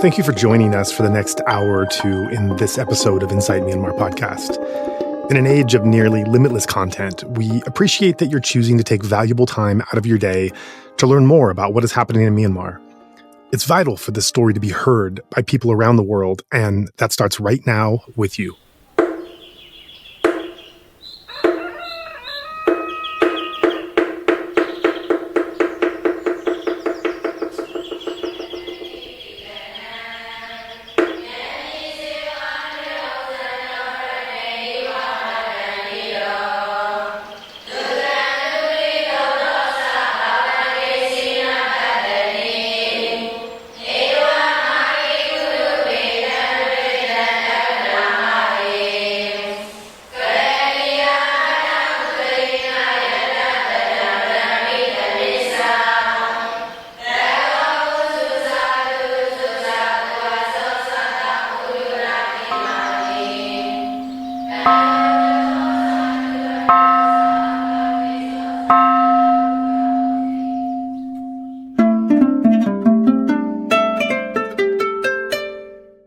Thank you for joining us for the next hour or two in this episode of Inside Myanmar podcast. In an age of nearly limitless content, we appreciate that you're choosing to take valuable time out of your day to learn more about what is happening in Myanmar. It's vital for this story to be heard by people around the world, and that starts right now with you.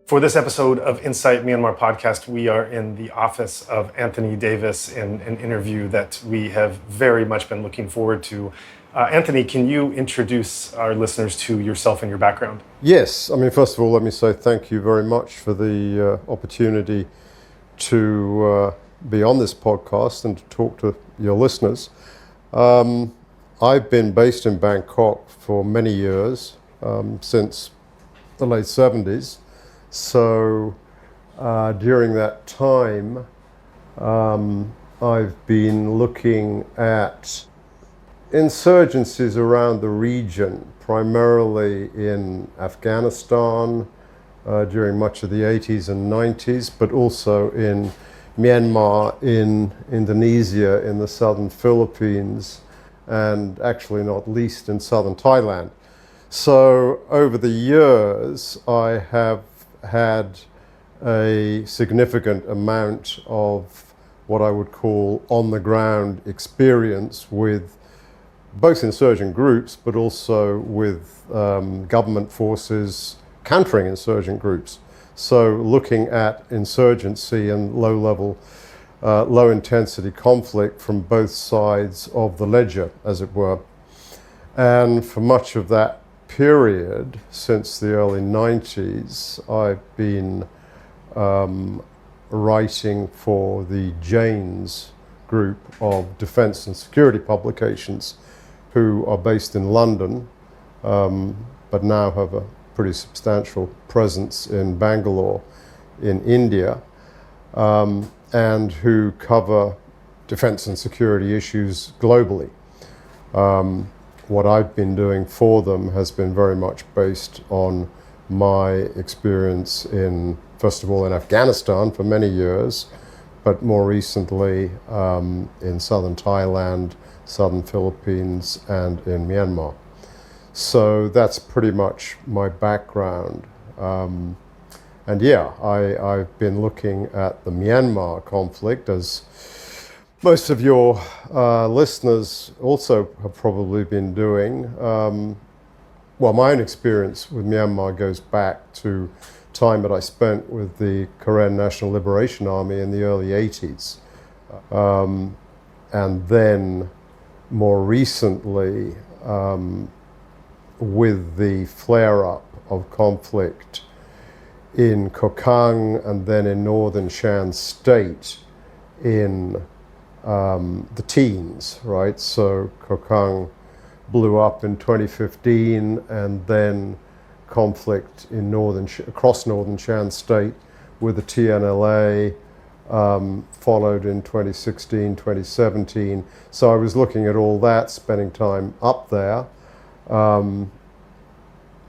For this episode of Insight Myanmar podcast, we are in the office of Anthony Davis in an interview that we have very much been looking forward to. Anthony, can you introduce our listeners to yourself and your background? Yes. First of all, let me say thank you very much for the opportunity to be on this podcast and to talk to your listeners. I've been based in Bangkok for many years, since the late 70s. So during that time, I've been looking at insurgencies around the region, primarily in Afghanistan during much of the 80s and 90s, but also in Myanmar, in Indonesia, in the southern Philippines, and actually not least in southern Thailand. So over the years, I have had a significant amount of what I would call on-the-ground experience with both insurgent groups, but also with government forces countering insurgent groups. So looking at insurgency and low-level, low-intensity conflict from both sides of the ledger, as it were. And for much of that period, since the early 90s, I've been writing for the Janes group of defense and security publications, who are based in London, but now have a pretty substantial presence in Bangalore in India, and who cover defense and security issues globally. What I've been doing for them has been very much based on my experience first of all, in Afghanistan for many years, but more recently in southern Thailand, southern Philippines, and in Myanmar. So that's pretty much my background. And yeah, I've been looking at the Myanmar conflict, as most of your listeners also have probably been doing. Well, my own experience with Myanmar goes back to time that I spent with the Karen National Liberation Army in the early 80s. And then more recently, with the flare-up of conflict in Kokang and then in northern Shan State in the teens, right? So Kokang blew up in 2015, and then conflict in across northern Shan State with the TNLA followed in 2016, 2017. So I was looking at all that, spending time up there.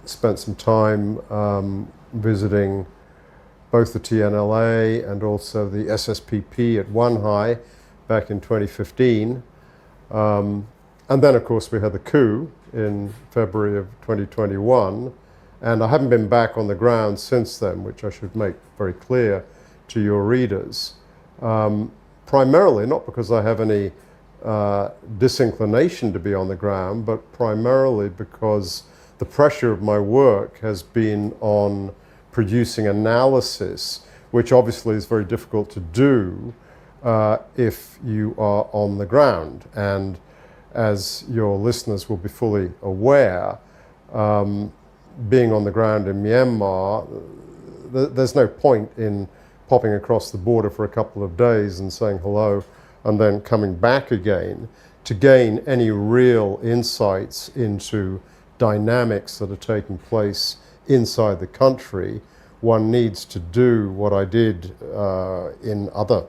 Spent some time visiting both the TNLA and also the SSPP at Wanhai back in 2015. And then, of course, we had the coup in February of 2021. And I haven't been back on the ground since then, which I should make very clear to your readers. Primarily, not because I have any disinclination to be on the ground, but primarily because the pressure of my work has been on producing analysis, which obviously is very difficult to do if you are on the ground. And as your listeners will be fully aware, being on the ground in Myanmar, there's no point in popping across the border for a couple of days and saying hello and then coming back again. To gain any real insights into dynamics that are taking place inside the country, one needs to do what I did in other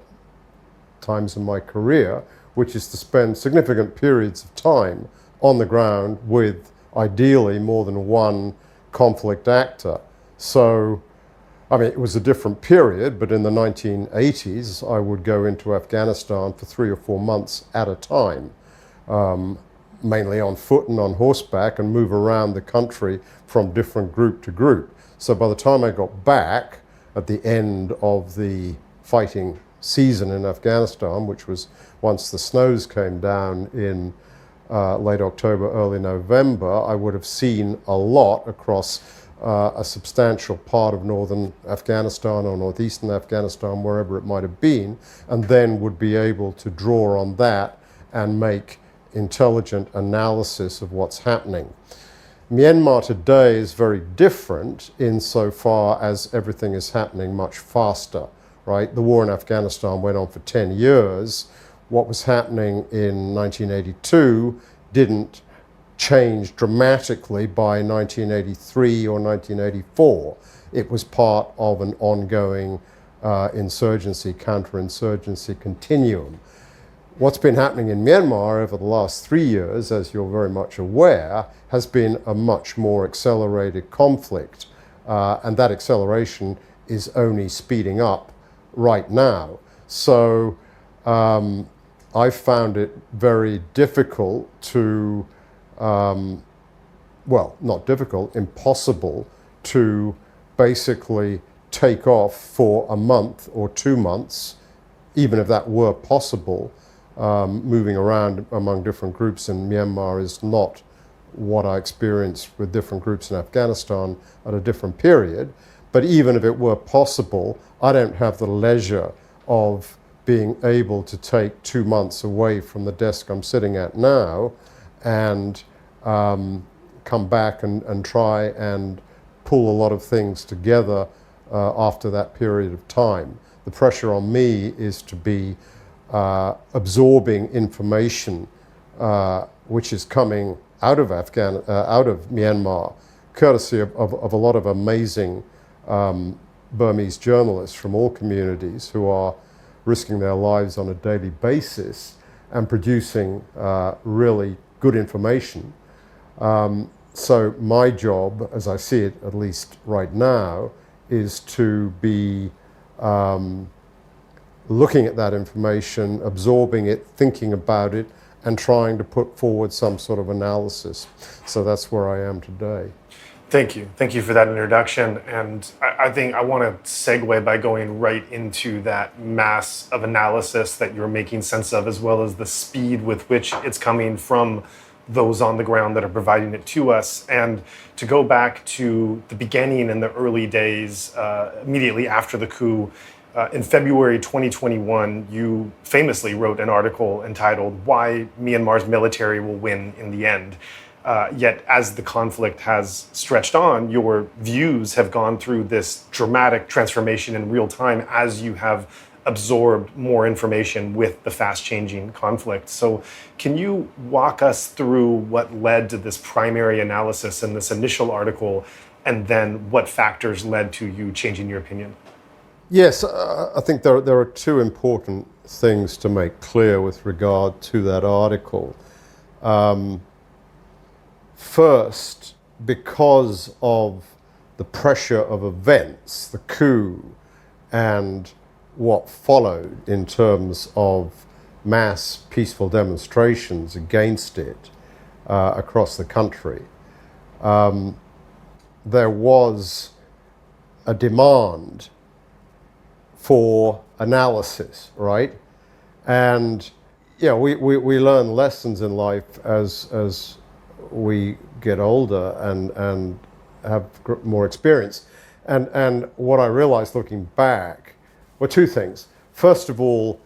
times in my career, which is to spend significant periods of time on the ground with ideally more than one conflict actor. So, I mean, it was a different period, but in the 1980s, I would go into Afghanistan for 3 or 4 months at a time, mainly on foot and on horseback, and move around the country from different group to group. So by the time I got back at the end of the fighting season in Afghanistan, which was once the snows came down in late October, early November, I would have seen a lot across a substantial part of northern Afghanistan or northeastern Afghanistan, wherever it might have been, and then would be able to draw on that and make intelligent analysis of what's happening. Myanmar today is very different insofar as everything is happening much faster, right? The war in Afghanistan went on for 10 years. What was happening in 1982 didn't change dramatically by 1983 or 1984. It was part of an ongoing insurgency, counterinsurgency continuum. What's been happening in Myanmar over the last 3 years, as you're very much aware, has been a much more accelerated conflict. And that acceleration is only speeding up right now. So I found it very difficult to, well, not difficult, impossible to basically take off for a month or 2 months, even if that were possible. Moving around among different groups in Myanmar is not what I experienced with different groups in Afghanistan at a different period. But even if it were possible, I don't have the leisure of being able to take 2 months away from the desk I'm sitting at now and come back and try and pull a lot of things together after that period of time. The pressure on me is to be absorbing information which is coming out of Myanmar, courtesy of a lot of amazing Burmese journalists from all communities who are risking their lives on a daily basis and producing really good information. So my job, as I see it, at least right now, is to be looking at that information, absorbing it, thinking about it, and trying to put forward some sort of analysis. So that's where I am today. Thank you. Thank you for that introduction. And I think I want to segue by going right into that mass of analysis that you're making sense of, as well as the speed with which it's coming from those on the ground that are providing it to us. And to go back to the beginning in the early days, immediately after the coup, in February 2021, you famously wrote an article entitled "Why Myanmar's Military Will Win in the End." Yet as the conflict has stretched on, your views have gone through this dramatic transformation in real time as you have absorbed more information with the fast-changing conflict. So can you walk us through what led to this primary analysis in this initial article, and then what factors led to you changing your opinion? Yes, I think there are two important things to make clear with regard to that article. First, because of the pressure of events, the coup, and what followed in terms of mass peaceful demonstrations against it across the country, there was a demand for analysis, right? And yeah, we learn lessons in life as we get older and have more experience. And what I realized looking back were two things. First of all,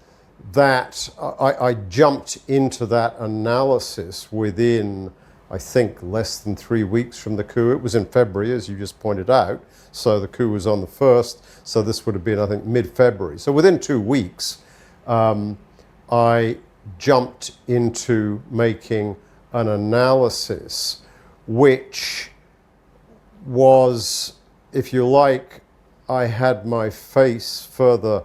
that I jumped into that analysis within, I think, less than 3 weeks from the coup. It was in February, as you just pointed out. So the coup was on the 1st. So this would have been, I think, mid-February. So within 2 weeks, I jumped into making an analysis which was, if you like, I had my face further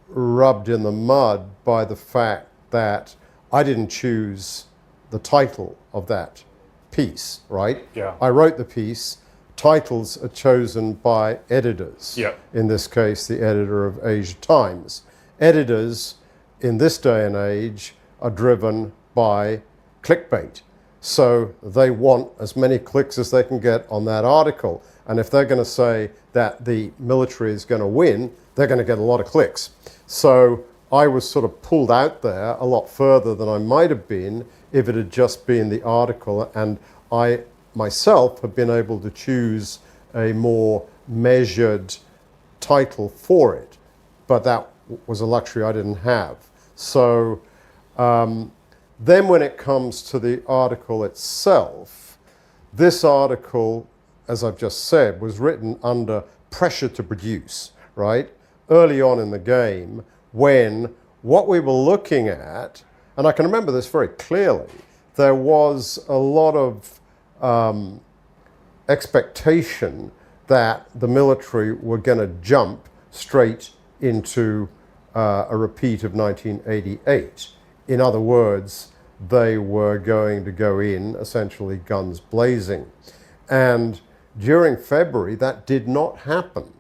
rubbed in the mud by the fact that I didn't choose the title of that piece, right? Yeah. I wrote the piece. Titles are chosen by editors. Yeah. In this case, the editor of Asia Times. Editors in this day and age are driven by clickbait. So they want as many clicks as they can get on that article. And if they're going to say that the military is going to win, they're going to get a lot of clicks. So I was sort of pulled out there a lot further than I might have been if it had just been the article. And I myself have been able to choose a more measured title for it. But that was a luxury I didn't have. So then when it comes to the article itself, this article, as I've just said, was written under pressure to produce, right? Early on in the game, when what we were looking at, and I can remember this very clearly, there was a lot of expectation that the military were going to jump straight into a repeat of 1988. In other words, they were going to go in essentially guns blazing. And during February, that did not happen.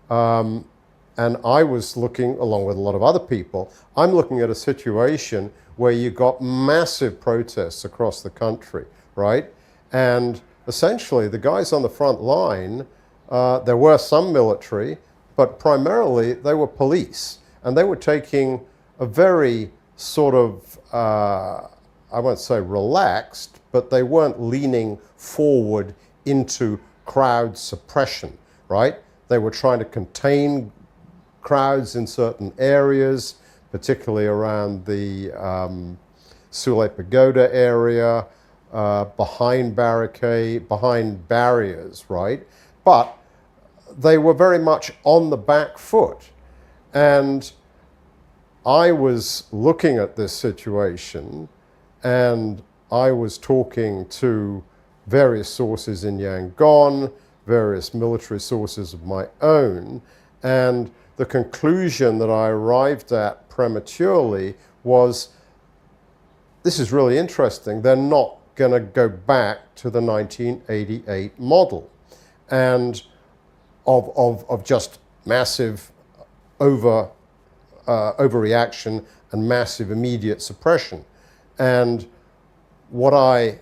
And I was looking, along with a lot of other people, I'm looking at a situation where you got massive protests across the country, right? And essentially, the guys on the front line, there were some military, but primarily they were police. And they were taking a very sort of, I won't say relaxed, but they weren't leaning forward into crowd suppression, right? They were trying to contain crowds in certain areas, particularly around the Sule Pagoda area, behind barriers, right? But they were very much on the back foot. And I was looking at this situation and I was talking to various sources in Yangon, various military sources of my own, and the conclusion that I arrived at prematurely was, this is really interesting, they're not going to go back to the 1988 model and of just massive overreaction and massive immediate suppression. And what I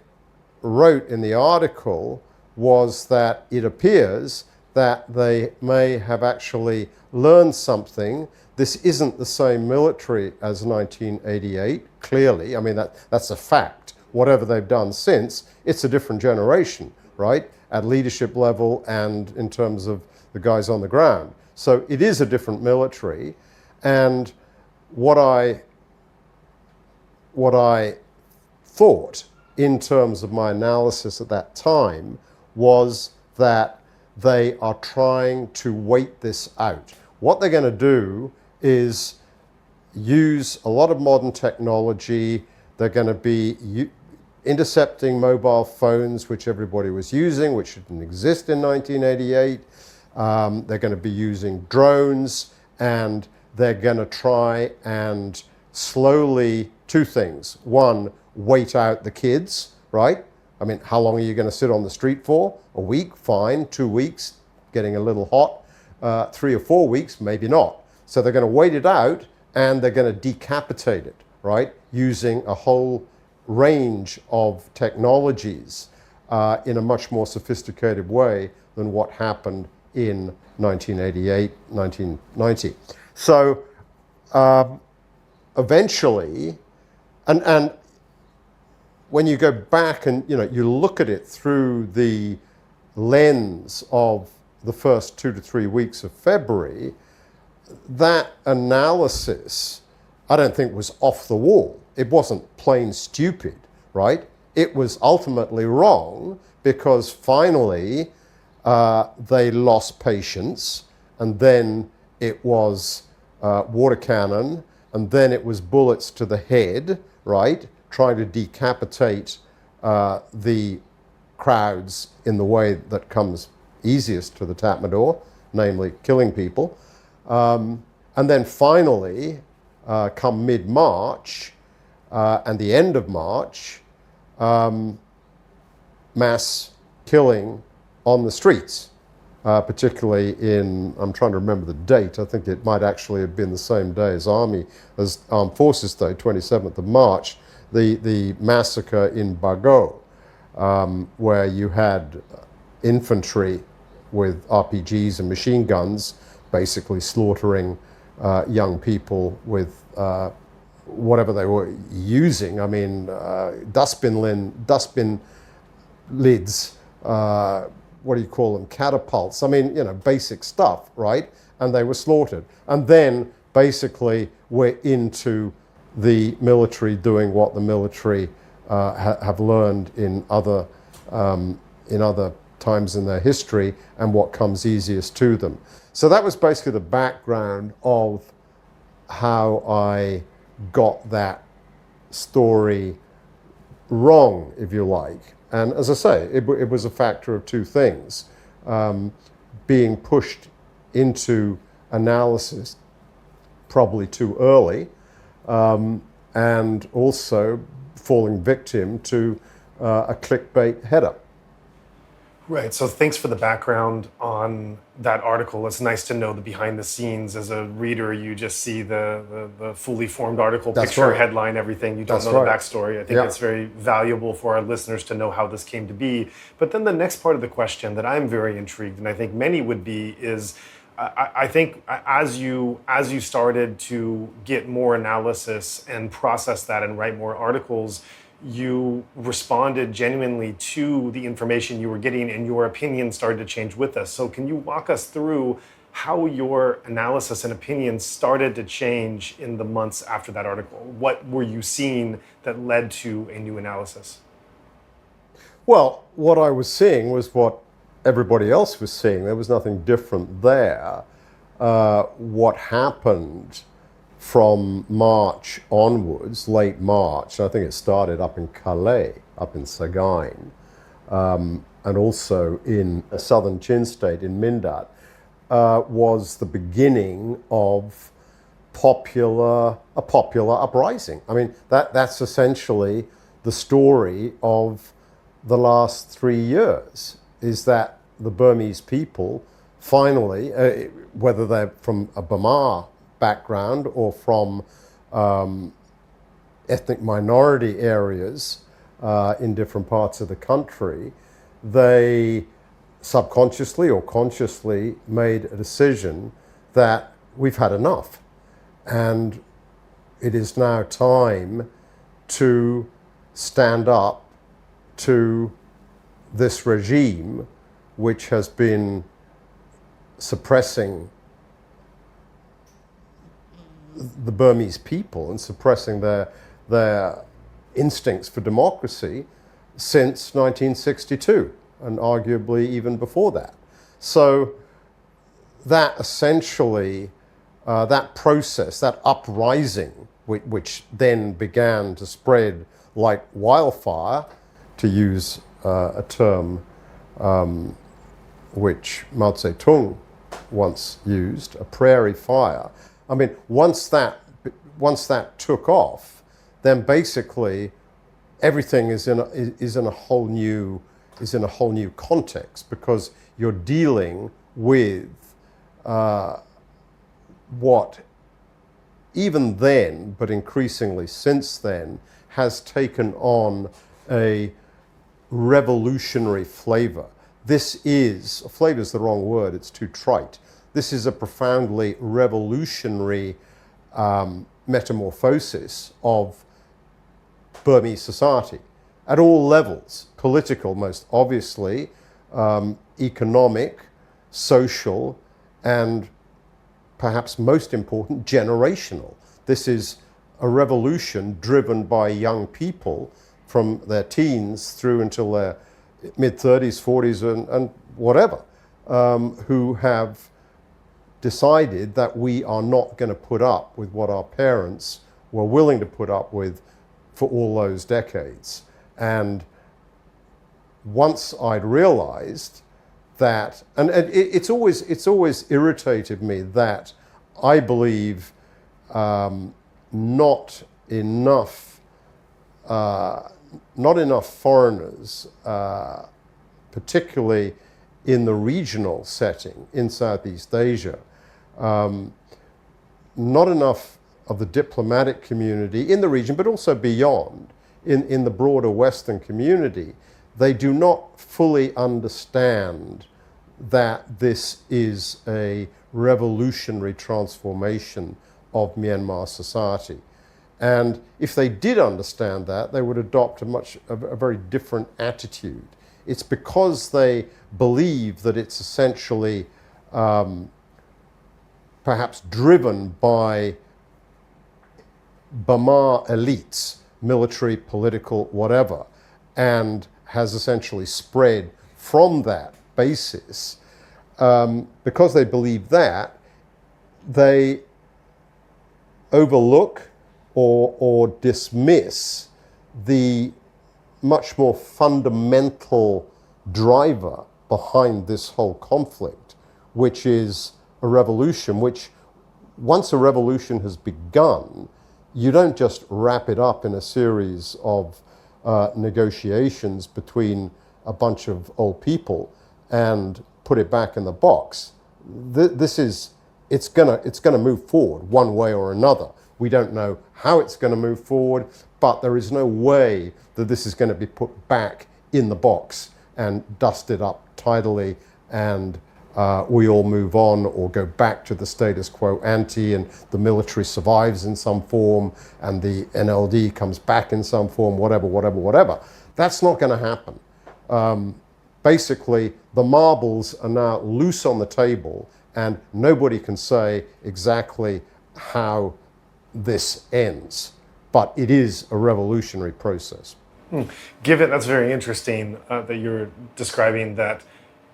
wrote in the article was that it appears that they may have actually learned something. This isn't the same military as 1988, clearly. I mean, that's a fact. Whatever they've done since, it's a different generation, right? At leadership level and in terms of the guys on the ground. So it is a different military. And what I thought in terms of my analysis at that time was that they are trying to wait this out. What they're going to do is use a lot of modern technology. They're going to be intercepting mobile phones, which everybody was using, which didn't exist in 1988. They're going to be using drones, and they're going to try and slowly, two things. One, wait out the kids, right? I mean, how long are you going to sit on the street for? A week? Fine. 2 weeks? Getting a little hot. 3 or 4 weeks? Maybe not. So they're going to wait it out, and they're going to decapitate it, right? Using a whole range of technologies in a much more sophisticated way than what happened in 1988, 1990. So eventually, and when you go back and you look at it through the lens of the first 2 to 3 weeks of February, that analysis, I don't think, was off the wall. It wasn't plain stupid, right? It was ultimately wrong because finally they lost patience, and then it was water cannon, and then it was bullets to the head, right? Trying to decapitate the crowds in the way that comes easiest to the Tatmadaw, namely killing people. And then finally, come mid-March and the end of March, mass killing on the streets, particularly in, I'm trying to remember the date, I think it might actually have been the same day as Armed Forces Day, 27th of March, the massacre in Bago, where you had infantry with RPGs and machine guns basically slaughtering young people with whatever they were using. I mean, dustbin lids, what do you call them, catapults. I mean, basic stuff, right? And they were slaughtered. And then basically we're into the military doing what the military have learned in other times in their history and what comes easiest to them. So that was basically the background of how I got that story wrong, if you like. And as I say, it was a factor of two things. Being pushed into analysis probably too early, and also falling victim to a clickbait header. Right. So thanks for the background on that article. It's nice to know the behind the scenes. As a reader, you just see the fully formed article, That's picture, right. Headline, everything. You don't That's know right. the backstory. I think it's very valuable for our listeners to know how this came to be. But then the next part of the question that I'm very intrigued, and I think many would be, is I think as you started to get more analysis and process that and write more articles, you responded genuinely to the information you were getting, and your opinion started to change with us. So can you walk us through how your analysis and opinions started to change in the months after that article? What were you seeing that led to a new analysis? Well, what I was seeing was what everybody else was seeing. There was nothing different there. What happened from March onwards, late March, I think it started up in Calais, up in Sagaing, and also in a southern Chin state in Mindat, was the beginning of a popular uprising. I mean, that's essentially the story of the last 3 years, is that the Burmese people finally, whether they're from a Burma background or from ethnic minority areas in different parts of the country, they subconsciously or consciously made a decision that we've had enough. And it is now time to stand up to this regime which has been suppressing the Burmese people and suppressing their instincts for democracy since 1962, and arguably even before that. So that essentially, that process, that uprising, which then began to spread like wildfire, to use a term which Mao Zedong once used, a prairie fire. I mean, once that took off, then basically everything is in a whole new context, because you're dealing with what even then, but increasingly since then, has taken on a revolutionary flavor. Flavor is the wrong word, it's too trite. This is a profoundly revolutionary metamorphosis of Burmese society. at all levels, political most obviously, economic, social, and perhaps most important, generational. This is a revolution driven by young people from their teens through until their mid-30s, 40s, and whatever, who have decided that we are not going to put up with what our parents were willing to put up with for all those decades. And once I'd realized that, and it's always irritated me that I believe not enough foreigners, particularly in the regional setting in Southeast Asia, not enough of the diplomatic community in the region, but also beyond, in the broader Western community, they do not fully understand that this is a revolutionary transformation of Myanmar society. And if they did understand that, they would adopt a very different attitude. It's because they believe that it's essentially perhaps driven by Burma elites, military, political, whatever, and has essentially spread from that basis. Because they believe that, they overlook or dismiss the much more fundamental driver behind this whole conflict, which is a revolution, which once a revolution has begun, you don't just wrap it up in a series of negotiations between a bunch of old people and put it back in the box. It's gonna move forward one way or another. We don't know how it's going to move forward, but there is no way that this is going to be put back in the box and dusted up tidily and we all move on or go back to the status quo ante and the military survives in some form and the NLD comes back in some form, whatever. That's not going to happen. Basically, the marbles are now loose on the table and nobody can say exactly how this ends, but it is a revolutionary process. Given that's very interesting that you're describing that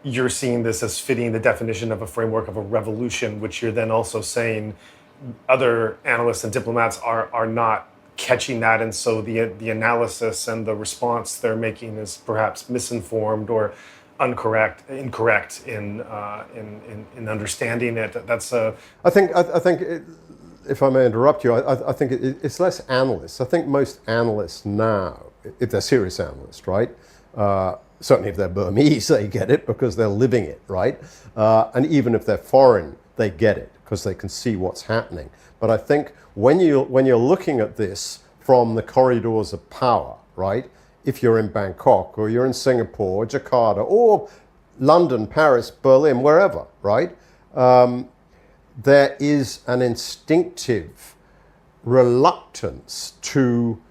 you're seeing this as fitting the definition of a framework of a revolution, which you're then also saying other analysts and diplomats are not catching that, and so the analysis and the response they're making is perhaps misinformed or incorrect in understanding it. That's a. I think. If I may interrupt you, I think it's less analysts. I think most analysts now, if they're serious analysts, right? Certainly if they're Burmese, they get it because they're living it, right? And even if they're foreign, they get it because they can see what's happening. But I think when you're looking at this from the corridors of power, right? If you're in Bangkok or you're in Singapore or Jakarta or London, Paris, Berlin, wherever, right? There is an instinctive reluctance to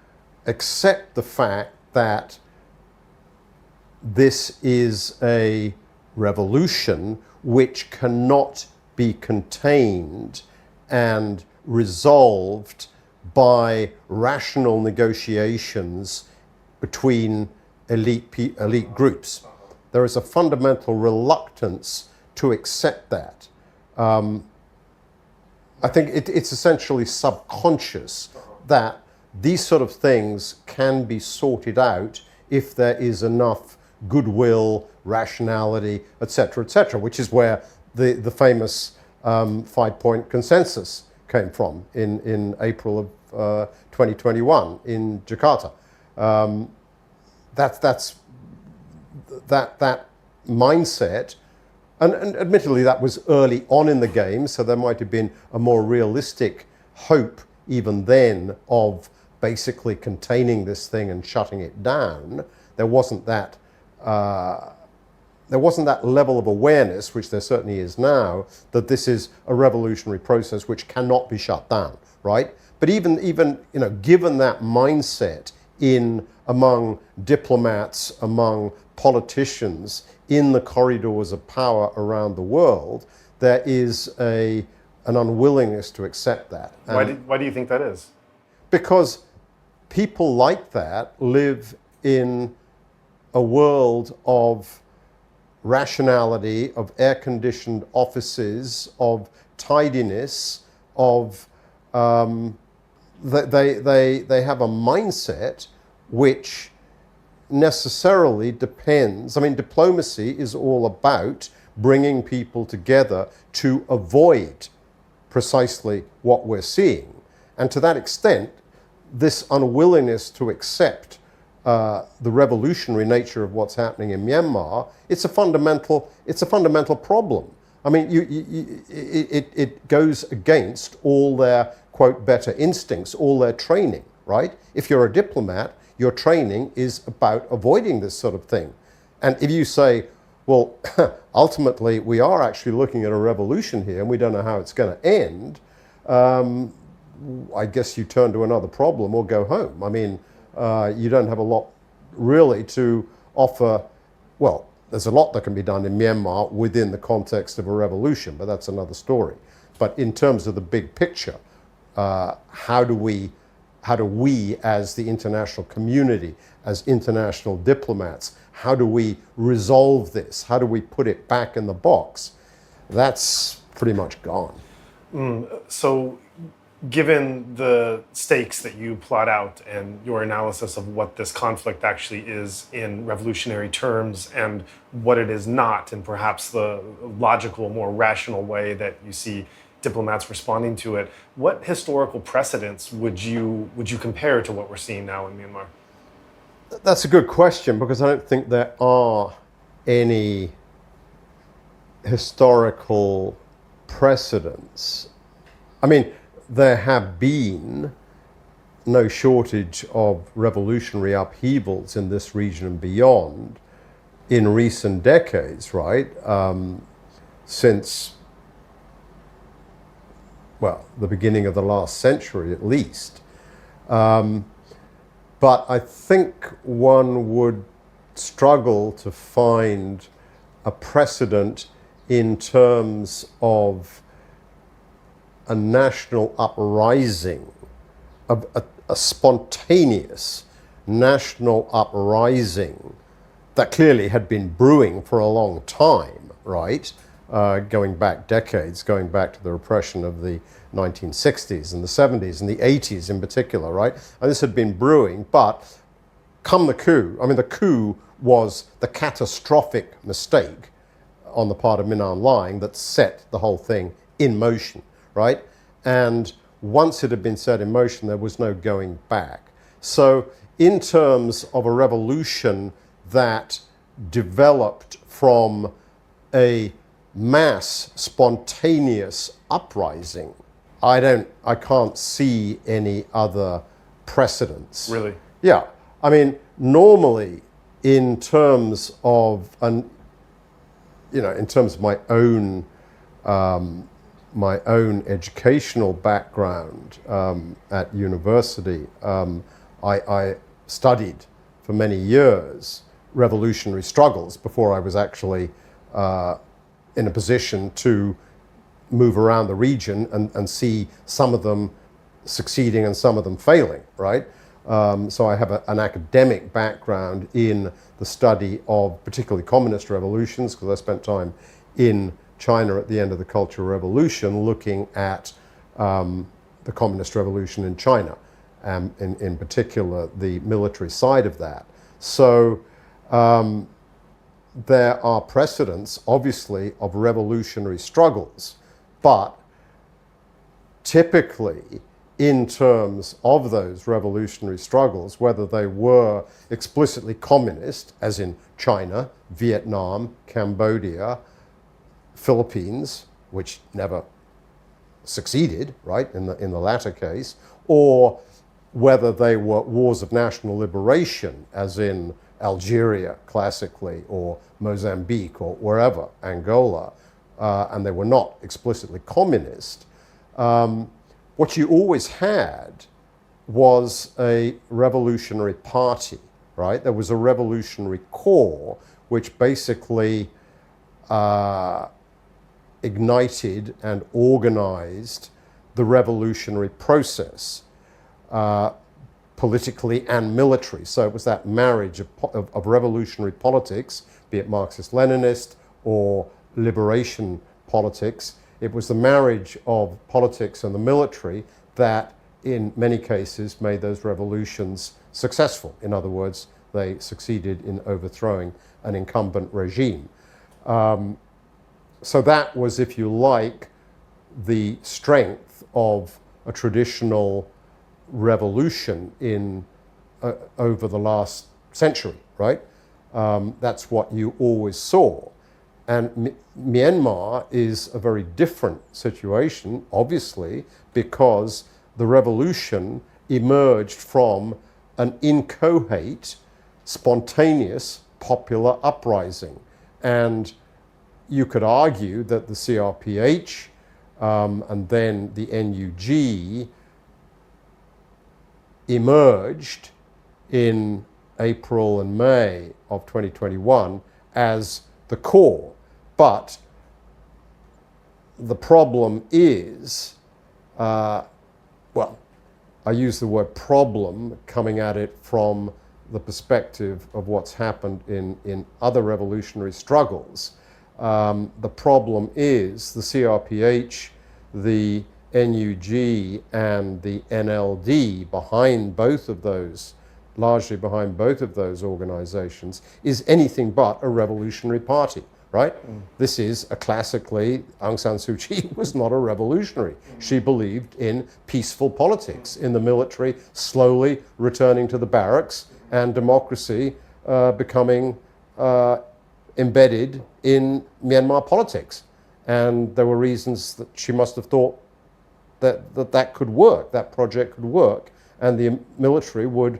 accept the fact that this is a revolution which cannot be contained and resolved by rational negotiations between elite groups. There is a fundamental reluctance to accept that. I think it's essentially subconscious that these sort of things can be sorted out if there is enough goodwill, rationality, etc., which is where the famous 5-point consensus came from in April of 2021 in Jakarta. That mindset. And admittedly, that was early on in the game, so there might have been a more realistic hope even then of basically containing this thing and shutting it down. There wasn't that level of awareness, which there certainly is now, that this is a revolutionary process which cannot be shut down, right? But even given that mindset in among diplomats, among politicians in the corridors of power around the world, there is an unwillingness to accept that. Why do you think that is? Because people like that live in a world of rationality, of air-conditioned offices, of tidiness, of they have a mindset which necessarily depends. I mean, diplomacy is all about bringing people together to avoid precisely what we're seeing. And to that extent, this unwillingness to accept the revolutionary nature of what's happening in Myanmar, it's a fundamental problem. I mean, it goes against all their, quote, better instincts, all their training, right? If you're a diplomat, your training is about avoiding this sort of thing. And if you say, well, ultimately, we are actually looking at a revolution here and we don't know how it's going to end, I guess you turn to another problem or go home. I mean, you don't have a lot really to offer. Well, there's a lot that can be done in Myanmar within the context of a revolution, but that's another story. But in terms of the big picture, how do we as the international community, as international diplomats, how do we resolve this? How do we put it back in the box? That's pretty much gone. So given the stakes that you plot out and your analysis of what this conflict actually is in revolutionary terms and what it is not, and perhaps the logical, more rational way that you see diplomats responding to it, what historical precedents would you compare to what we're seeing now in Myanmar? That's a good question, because I don't think there are any historical precedents. I mean, there have been no shortage of revolutionary upheavals in this region and beyond in recent decades, right? Since, well, the beginning of the last century at least. But I think one would struggle to find a precedent in terms of a national uprising, a spontaneous national uprising that clearly had been brewing for a long time, right? Going back decades, going back to the repression of the 1960s and the 70s and the 80s in particular, right? And this had been brewing, but come the coup, I mean, the coup was the catastrophic mistake on the part of Min Aung Hlaing that set the whole thing in motion, right? And once it had been set in motion, there was no going back. So in terms of a revolution that developed from a mass spontaneous uprising, I can't see any other precedents. Really? Yeah. I mean, normally in terms of in terms of my own educational background at university, I studied for many years revolutionary struggles before I was actually in a position to move around the region and see some of them succeeding and some of them failing, right? So I have an academic background in the study of particularly communist revolutions, because I spent time in China at the end of the Cultural Revolution looking at the communist revolution in China, in particular the military side of that. So there are precedents, obviously, of revolutionary struggles, but typically in terms of those revolutionary struggles, whether they were explicitly communist, as in China, Vietnam, Cambodia, Philippines, which never succeeded, right, in the latter case, or whether they were wars of national liberation, as in Algeria, classically, or Mozambique, or wherever, Angola, and they were not explicitly communist, what you always had was a revolutionary party, right? There was a revolutionary core which basically ignited and organized the revolutionary process, politically and military. So it was that marriage of revolutionary politics, be it Marxist-Leninist or liberation politics. It was the marriage of politics and the military that, in many cases, made those revolutions successful. In other words, they succeeded in overthrowing an incumbent regime. So that was, if you like, the strength of a traditional revolution in over the last century, right? That's what you always saw. And Myanmar is a very different situation, obviously, because the revolution emerged from an inchoate, spontaneous, popular uprising. And you could argue that the CRPH and then the NUG emerged in April and May of 2021 as the core. But the problem is, well, I use the word problem coming at it from the perspective of what's happened in other revolutionary struggles. The problem is the CRPH, the NUG and the NLD behind both of those, largely behind both of those organizations, is anything but a revolutionary party, right? This is a classically, Aung San Suu Kyi was not a revolutionary. She believed in peaceful politics, in the military slowly returning to the barracks and democracy becoming embedded in Myanmar politics. And there were reasons that she must have thought that could work, that project could work, and the military would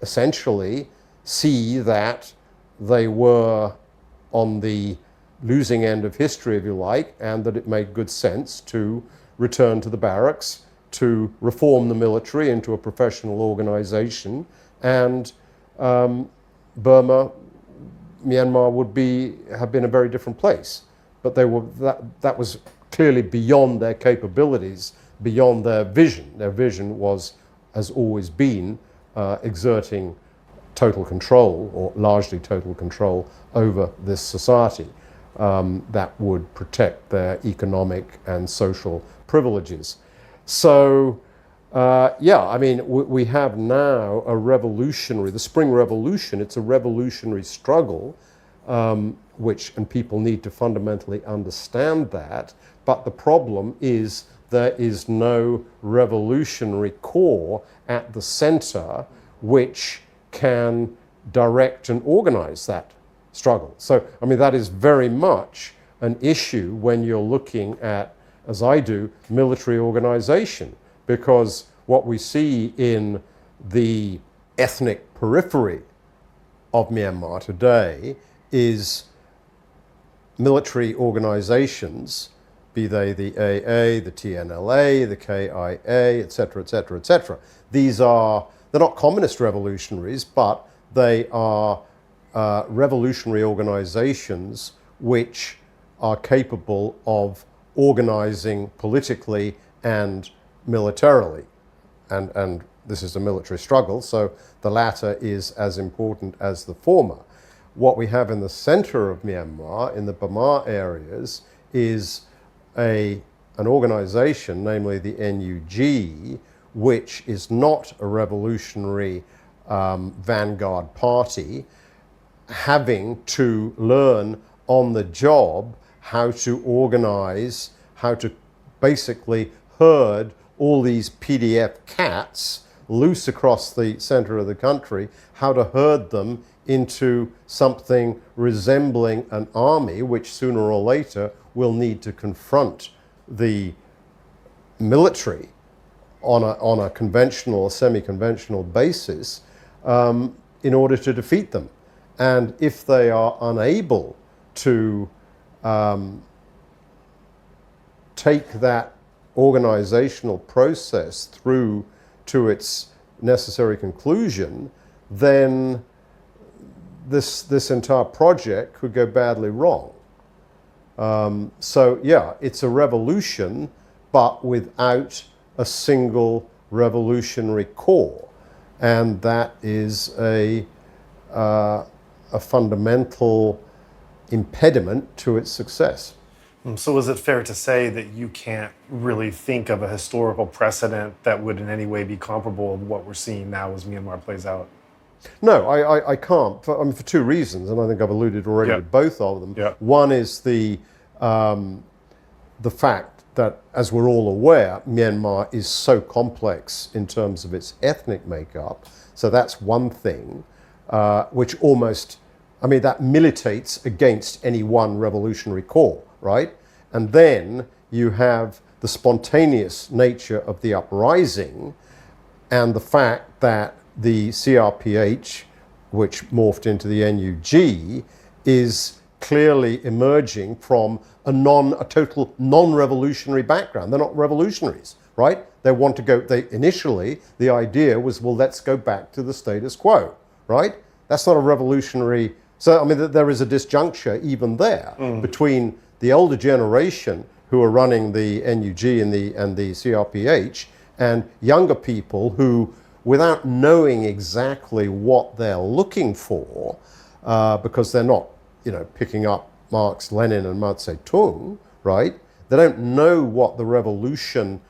essentially see that they were on the losing end of history, if you like, and that it made good sense to return to the barracks, to reform the military into a professional organization, and Myanmar would have been a very different place. But they were that was clearly beyond their capabilities, beyond their vision. Their vision has always been exerting total control, or largely total control, over this society that would protect their economic and social privileges. So, yeah, I mean, we have now a revolutionary, the Spring Revolution, it's a revolutionary struggle, and people need to fundamentally understand that. But the problem is there is no revolutionary core at the center which can direct and organize that struggle. So, I mean, that is very much an issue when you're looking at, as I do, military organization, because what we see in the ethnic periphery of Myanmar today is military organizations, be they the AA, the TNLA, the KIA, etc., etc., etc. They're not communist revolutionaries, but they are revolutionary organizations which are capable of organizing politically and militarily. And this is a military struggle, so the latter is as important as the former. What we have in the center of Myanmar, in the Burma areas, is an organization, namely the NUG, which is not a revolutionary vanguard party, having to learn on the job how to organize, how to basically herd all these PDF cats loose across the center of the country, how to herd them into something resembling an army, which sooner or later will need to confront the military on a conventional or semi-conventional basis in order to defeat them. And if they are unable to take that organizational process through to its necessary conclusion, then this entire project could go badly wrong. So yeah, it's a revolution, but without a single revolutionary core, and that is a fundamental impediment to its success. So is it fair to say that you can't really think of a historical precedent that would in any way be comparable to what we're seeing now as Myanmar plays out? No, I can't, for two reasons, and I think I've alluded already to both of them. Yeah. One is the fact that, as we're all aware, Myanmar is so complex in terms of its ethnic makeup. So that's one thing, which that militates against any one revolutionary core, right? And then you have the spontaneous nature of the uprising and the fact that the CRPH, which morphed into the NUG, is clearly emerging from a total non-revolutionary background. They're not revolutionaries, right? They want to go, initially, the idea was, well, let's go back to the status quo, right? That's not a revolutionary. So, there is a disjuncture even there between the older generation who are running the NUG and the CRPH and younger people who, without knowing exactly what they're looking for, because they're not, picking up Marx, Lenin, and Mao Zedong, right? They don't know what the revolution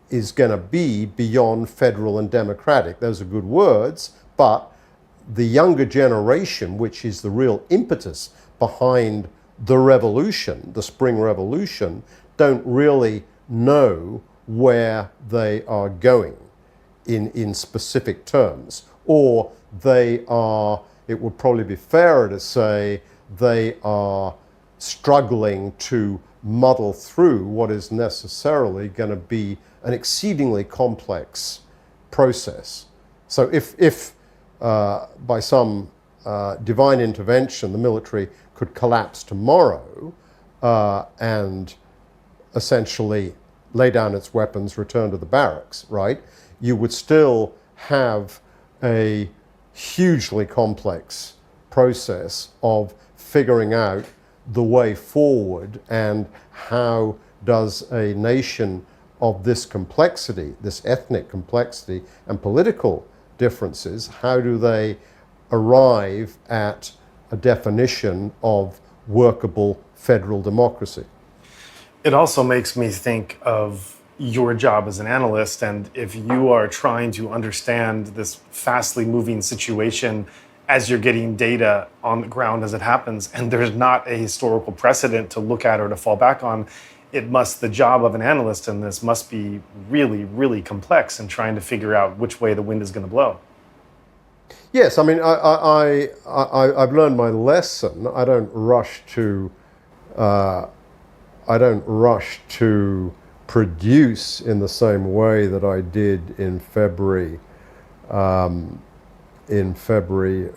is going to be beyond federal and democratic. Those are good words, but the younger generation, which is the real impetus behind the revolution, the Spring Revolution, don't really know where they are going in specific terms. Or they are, it would probably be fairer to say, they are struggling to muddle through what is necessarily going to be an exceedingly complex process. So if by some divine intervention the military could collapse tomorrow and essentially lay down its weapons, return to the barracks, right? You would still have a hugely complex process of figuring out the way forward and how does a nation of this complexity, this ethnic complexity and political differences, how do they arrive at a definition of workable federal democracy? It also makes me think of your job as an analyst, and if you are trying to understand this fastly moving situation as you're getting data on the ground as it happens, and there's not a historical precedent to look at or to fall back on, the job of an analyst in this must be really, really complex in trying to figure out which way the wind is going to blow. Yes, I've learned my lesson. I don't rush to produce in the same way that I did in February of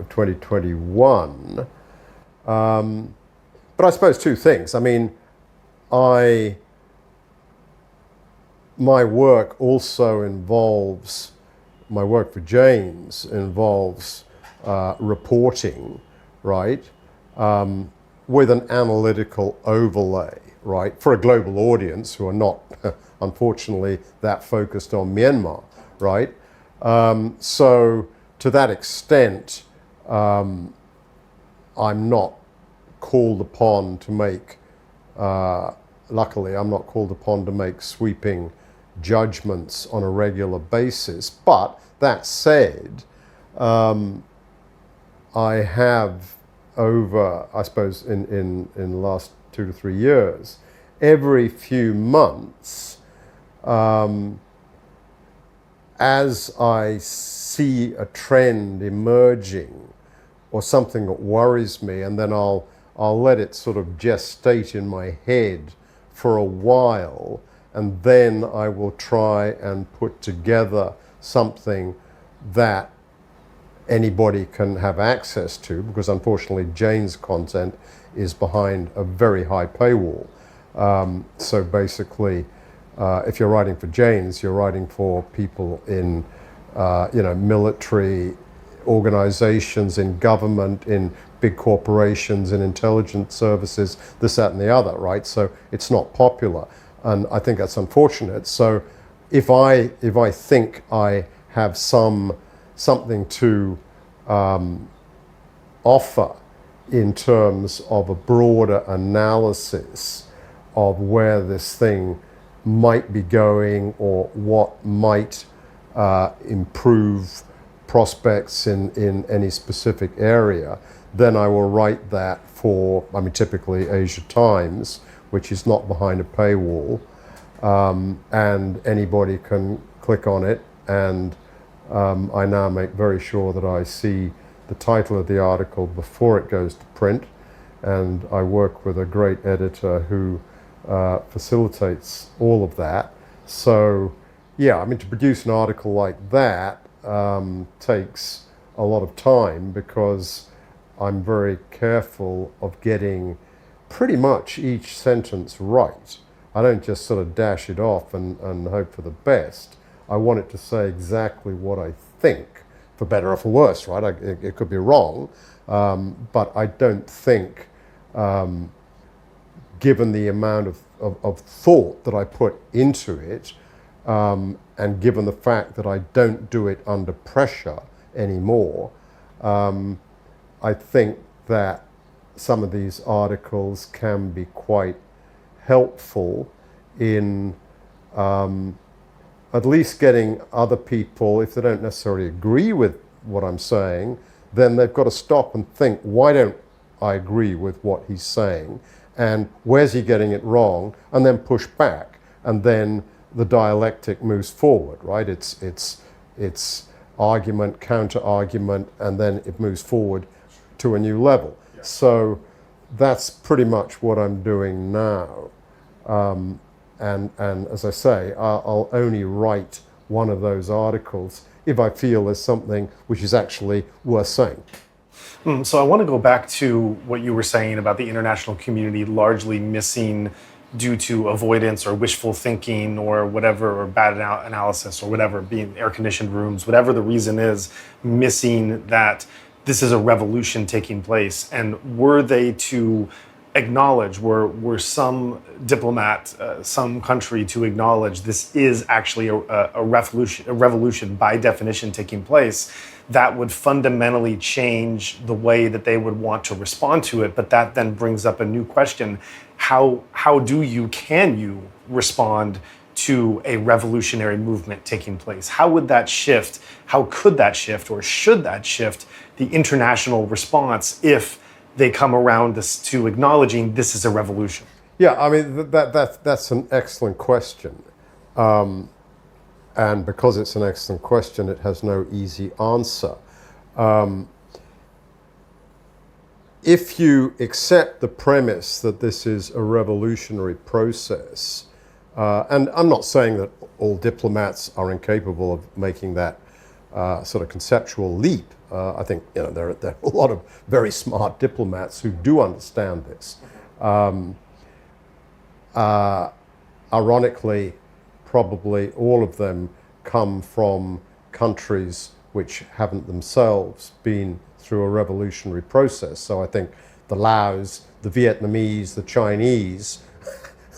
2021. But I suppose two things. My work also involves, my work for Janes involves reporting, right, with an analytical overlay, right, for a global audience who are not, unfortunately, that focused on Myanmar, right? So to that extent, I'm not called upon to make, luckily, I'm not called upon to make sweeping judgments on a regular basis. But that said, I have over, I suppose, in the last 2 to 3 years, every few months, as I see a trend emerging or something that worries me, and then I'll let it sort of gestate in my head for a while, and then I will try and put together something that anybody can have access to, because unfortunately Jane's content is behind a very high paywall. So basically, if you're writing for Jane's, you're writing for people in military organizations, in government, in big corporations, in intelligence services, this, that, and the other, right? So it's not popular, and I think that's unfortunate. So if I think I have something to offer in terms of a broader analysis of where this thing might be going or what might improve prospects in any specific area, then I will write that for, typically Asia Times, which is not behind a paywall, and anybody can click on it, and I now make very sure that I see the title of the article before it goes to print, and I work with a great editor who facilitates all of that. So yeah, to produce an article like that takes a lot of time, because I'm very careful of getting pretty much each sentence right. I don't just sort of dash it off and hope for the best. I want it to say exactly what I think, for better or for worse, right? It could be wrong, but I don't think, given the amount of thought that I put into it, and given the fact that I don't do it under pressure anymore, I think that some of these articles can be quite helpful in at least getting other people, if they don't necessarily agree with what I'm saying, then they've got to stop and think, why don't I agree with what he's saying? And where's he getting it wrong? And then push back. And then the dialectic moves forward, right? It's argument, counter-argument, and then it moves forward to a new level. Yeah. So that's pretty much what I'm doing now. And as I say, I'll only write one of those articles if I feel there's something which is actually worth saying. So I want to go back to what you were saying about the international community largely missing due to avoidance or wishful thinking or whatever, or bad analysis or whatever, being air-conditioned rooms, whatever the reason is, missing that this is a revolution taking place. And were they to acknowledge, were some diplomat, some country to acknowledge this is actually a revolution by definition taking place, that would fundamentally change the way that they would want to respond to it. But that then brings up a new question. How can you respond to a revolutionary movement taking place? How would that shift? How could that shift, or should that shift the international response if they come around to acknowledging this is a revolution? Yeah, that's an excellent question. And because it's an excellent question, it has no easy answer. If you accept the premise that this is a revolutionary process, and I'm not saying that all diplomats are incapable of making that sort of conceptual leap. I think there are a lot of very smart diplomats who do understand this. Ironically, probably all of them come from countries which haven't themselves been through a revolutionary process. So I think the Laos, the Vietnamese, the Chinese,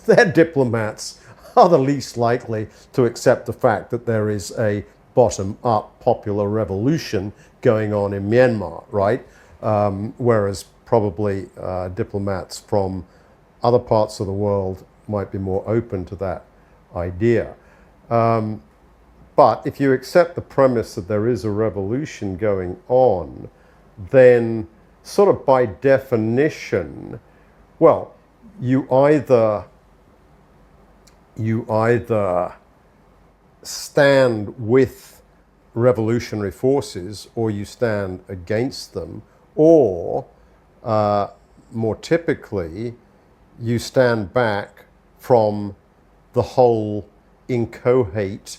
their diplomats are the least likely to accept the fact that there is a bottom-up popular revolution going on in Myanmar, right? Whereas probably diplomats from other parts of the world might be more open to that idea. But if you accept the premise that there is a revolution going on, then sort of by definition, well, you either stand with revolutionary forces or you stand against them, or more typically, you stand back from the whole inchoate,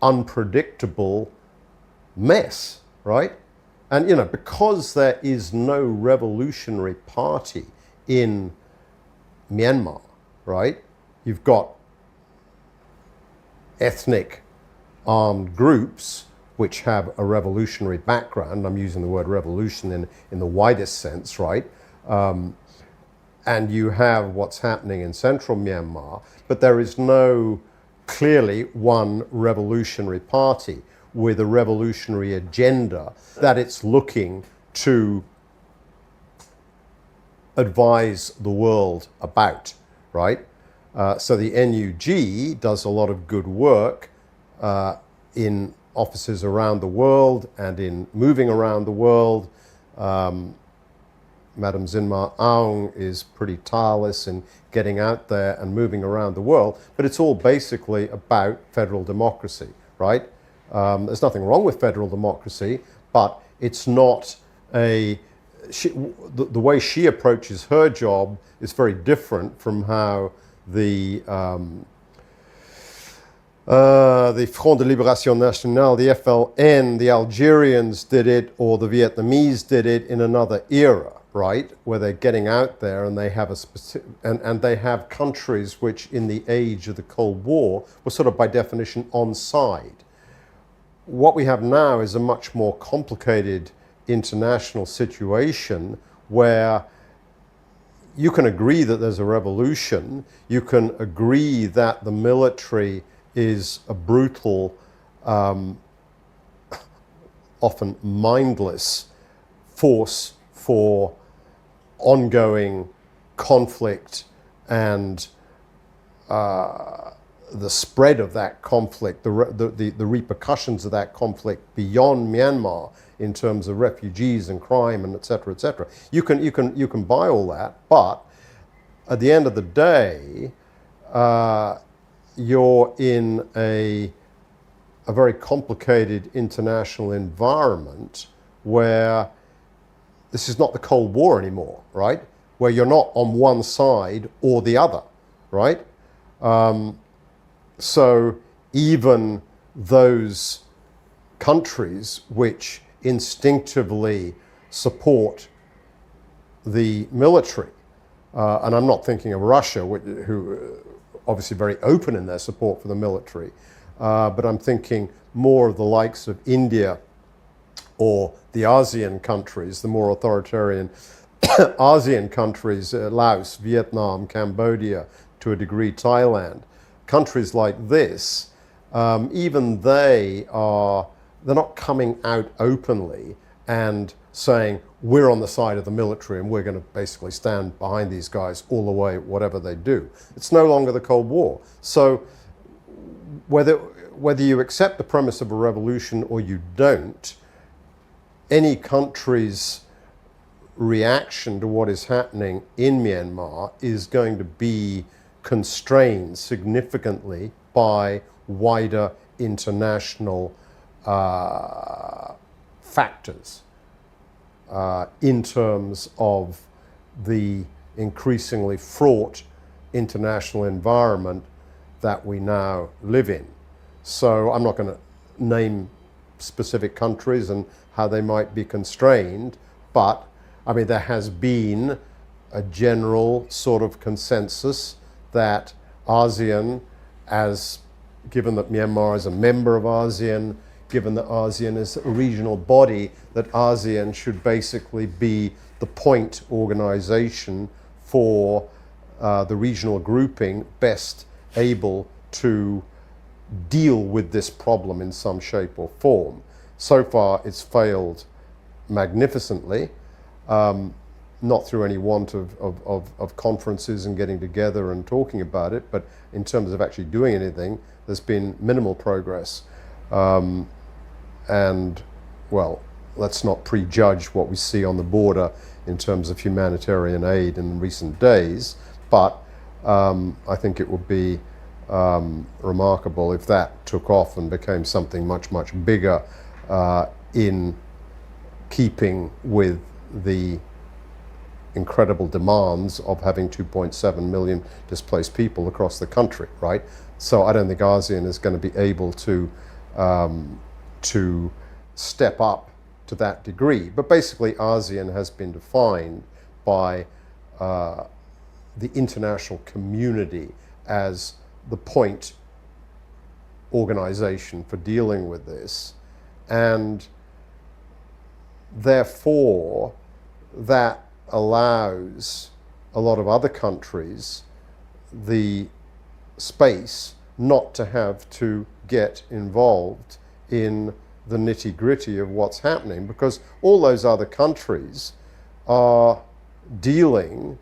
unpredictable mess, right? And because there is no revolutionary party in Myanmar, right? You've got ethnic armed groups which have a revolutionary background. I'm using the word revolution in the widest sense, right? And you have what's happening in central Myanmar, but there is no clearly one revolutionary party with a revolutionary agenda that it's looking to advise the world about, right? So the NUG does a lot of good work in offices around the world and in moving around the world. Madam Zinma Aung is pretty tireless in getting out there and moving around the world, but it's all basically about federal democracy, right? There's nothing wrong with federal democracy, but it's not the way she approaches her job is very different from how the Front de Libération Nationale, the FLN, the Algerians did it, or the Vietnamese did it in another era, right? Where they're getting out there and they have and they have countries which in the age of the Cold War were sort of by definition on side. What we have now is a much more complicated international situation where you can agree that there's a revolution, you can agree that the military is a brutal, often mindless force for ongoing conflict and the spread of that conflict, the repercussions of that conflict beyond Myanmar in terms of refugees and crime and et cetera, et cetera. You can buy all that, but at the end of the day, you're in a very complicated international environment where this is not the Cold War anymore, right? Where you're not on one side or the other, right? So even those countries which instinctively support the military, and I'm not thinking of Russia, who obviously very open in their support for the military, but I'm thinking more of the likes of India or the ASEAN countries, the more authoritarian ASEAN countries, Laos, Vietnam, Cambodia, to a degree Thailand. Countries like this, even they're not coming out openly and saying, we're on the side of the military and we're going to basically stand behind these guys all the way, whatever they do. It's no longer the Cold War. So whether you accept the premise of a revolution or you don't, any country's reaction to what is happening in Myanmar is going to be constrained significantly by wider international factors in terms of the increasingly fraught international environment that we now live in. So I'm not going to name specific countries and how they might be constrained, but I mean, there has been a general sort of consensus that ASEAN, given that Myanmar is a member of ASEAN, given that ASEAN is a regional body, that ASEAN should basically be the point organization for the regional grouping best able to deal with this problem in some shape or form. So far, it's failed magnificently, not through any want of conferences and getting together and talking about it, but in terms of actually doing anything, there's been minimal progress. And, well, let's not prejudge what we see on the border in terms of humanitarian aid in recent days, but I think it would be remarkable if that took off and became something much, much bigger in keeping with the incredible demands of having 2.7 million displaced people across the country, right? So I don't think ASEAN is going to be able to step up to that degree. But basically ASEAN has been defined by the international community as the point organization for dealing with this. And therefore, that allows a lot of other countries the space not to have to get involved in the nitty-gritty of what's happening, because all those other countries are dealing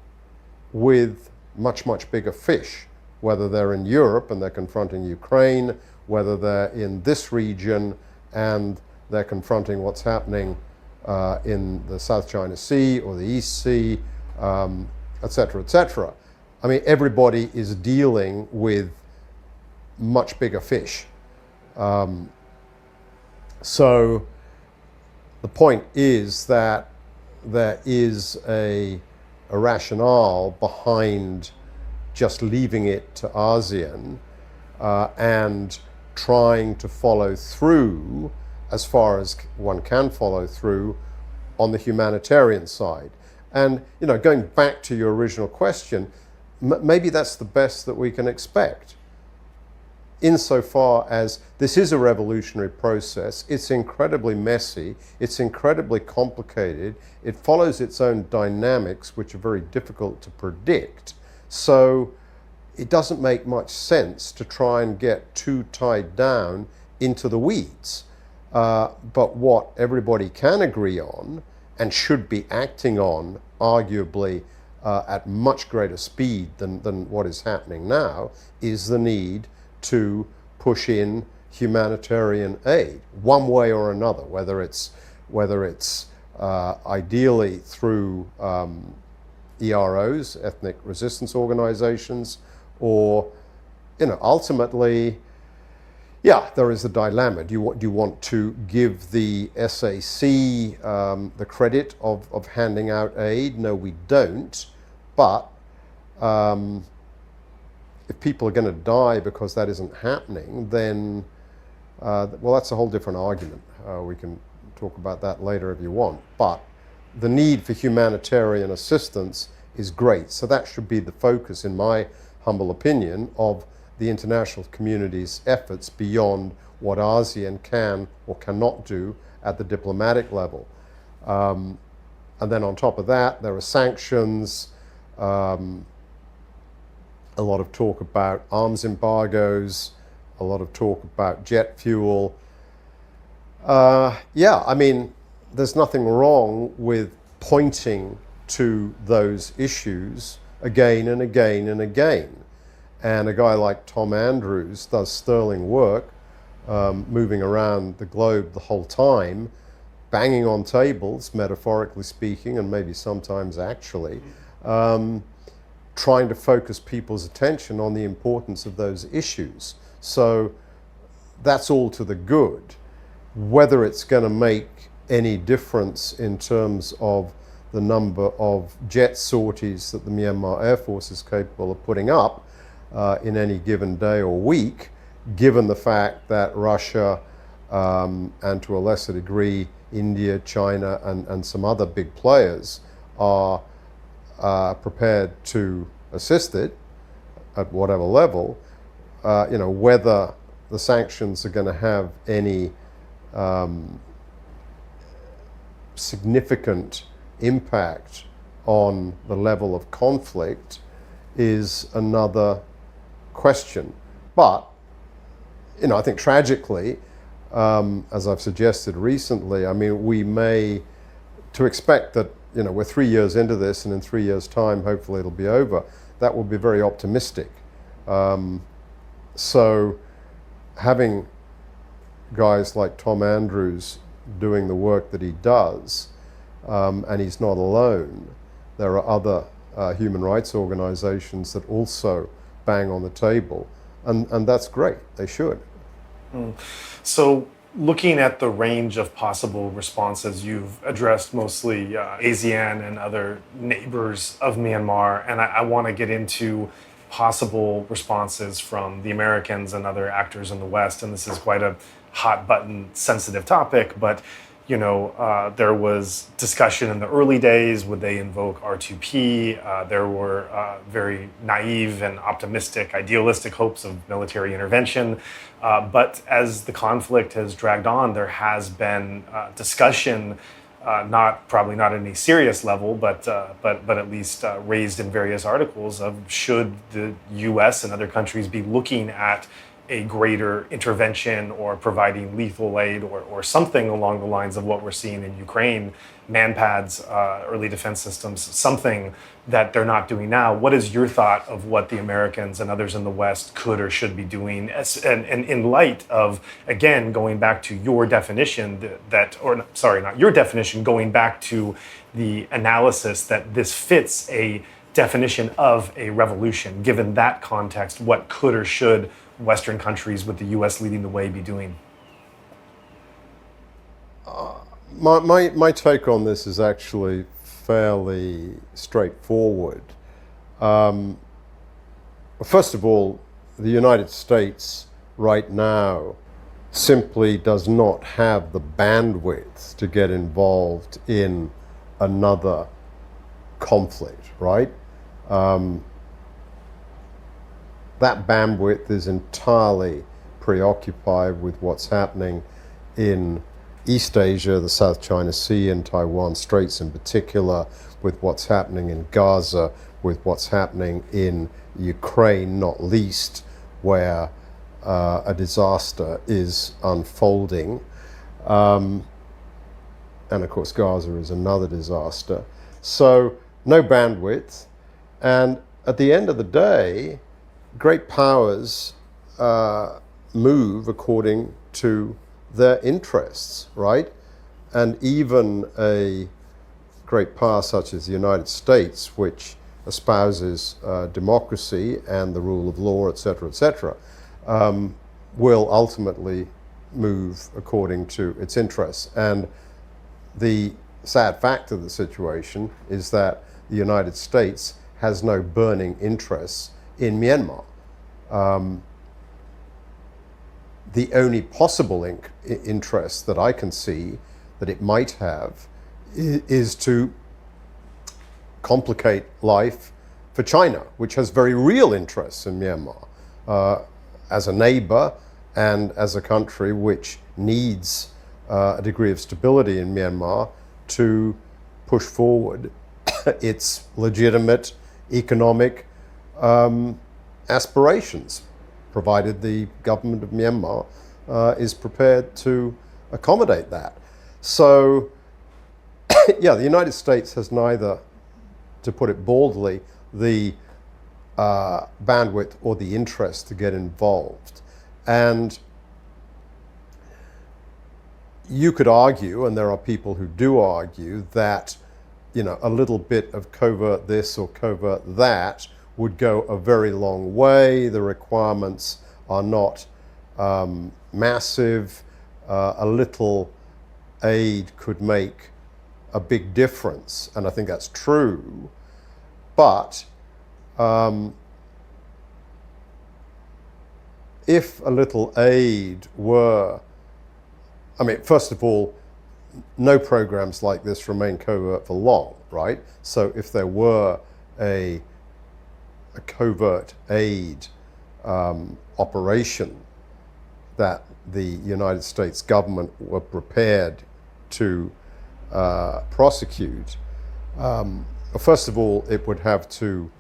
with much, much bigger fish, whether they're in Europe and they're confronting Ukraine, whether they're in this region and they're confronting what's happening in the South China Sea or the East Sea, et cetera, et cetera. I mean, everybody is dealing with much bigger fish. So the point is that there is a rationale behind just leaving it to ASEAN and trying to follow through as far as one can follow through on the humanitarian side. And, you know, going back to your original question, maybe that's the best that we can expect. Insofar as this is a revolutionary process, it's incredibly messy, it's incredibly complicated, it follows its own dynamics, which are very difficult to predict. So it doesn't make much sense to try and get too tied down into the weeds. But what everybody can agree on and should be acting on, arguably at much greater speed than what is happening now, is the need to push in humanitarian aid, one way or another, whether it's ideally through EROs, ethnic resistance organizations, or, you know, ultimately, yeah, there is a dilemma. Do you want to give the SAC the credit of handing out aid? No, we don't. But if people are going to die because that isn't happening, then, well, that's a whole different argument. We can talk about that later if you want. But the need for humanitarian assistance is great. So that should be the focus, in my humble opinion, of the international community's efforts beyond what ASEAN can or cannot do at the diplomatic level. And then on top of that, there are sanctions, a lot of talk about arms embargoes, a lot of talk about jet fuel. Yeah, I mean, there's nothing wrong with pointing to those issues again and again and again. And a guy like Tom Andrews does sterling work, moving around the globe the whole time, banging on tables, metaphorically speaking, and maybe sometimes actually, trying to focus people's attention on the importance of those issues. So that's all to the good. Whether it's going to make any difference in terms of the number of jet sorties that the Myanmar Air Force is capable of putting up in any given day or week, given the fact that Russia and to a lesser degree India, China, and some other big players are prepared to assist it at whatever level, you know, whether the sanctions are going to have any significant impact on the level of conflict is another question. But, you know, I think tragically, as I've suggested recently, I mean, we may, to expect that, you know, we're 3 years into this and in 3 years' time, hopefully it'll be over, that would be very optimistic. So having guys like Tom Andrews doing the work that he does, and he's not alone, there are other human rights organizations that also bang on the table, and that's great, they should. So looking at the range of possible responses, you've addressed mostly ASEAN and other neighbors of Myanmar, and I want to get into possible responses from the Americans and other actors in the West, and this is quite a hot button sensitive topic, but There was discussion in the early days, would they invoke R2P? There were very naive and optimistic, idealistic hopes of military intervention. But as the conflict has dragged on, there has been discussion, probably not at any serious level, but at least raised in various articles of should the U.S. and other countries be looking at a greater intervention or providing lethal aid or something along the lines of what we're seeing in Ukraine, manpads, early defense systems, something that they're not doing now. What is your thought of what the Americans and others in the West could or should be doing? And in light of, again, going back to your definition not your definition, going back to the analysis that this fits a definition of a revolution. Given that context, what could or should Western countries with the U.S. leading the way be doing? My take on this is actually fairly straightforward. First of all, the United States right now simply does not have the bandwidth to get involved in another conflict, right? That bandwidth is entirely preoccupied with what's happening in East Asia, the South China Sea and Taiwan Straits in particular, with what's happening in Gaza, with what's happening in Ukraine, not least, where a disaster is unfolding. And of course, Gaza is another disaster. So no bandwidth. And at the end of the day, great powers move according to their interests, right? And even a great power such as the United States, which espouses democracy and the rule of law, et cetera, will ultimately move according to its interests. And the sad fact of the situation is that the United States has no burning interests in Myanmar. The only possible interest that I can see that it might have is to complicate life for China, which has very real interests in Myanmar as a neighbor and as a country which needs a degree of stability in Myanmar to push forward its legitimate economic aspirations, provided the government of Myanmar is prepared to accommodate that. So, yeah, the United States has neither, to put it baldly, the bandwidth or the interest to get involved. And you could argue, and there are people who do argue, that a little bit of covert this or covert that would go a very long way. The requirements are not massive. A little aid could make a big difference, and I think that's true. But if a little aid were, first of all, no programs like this remain covert for long, right? So if there were a covert aid operation that the United States government were prepared to prosecute, first of all, it would have to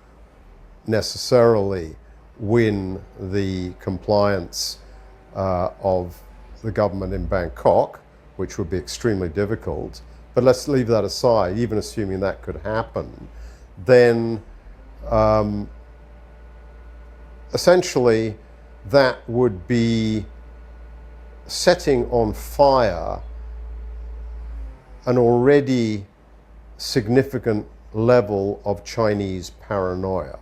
necessarily win the compliance of the government in Bangkok, which would be extremely difficult. But let's leave that aside. Even assuming that could happen, then essentially that would be setting on fire an already significant level of Chinese paranoia.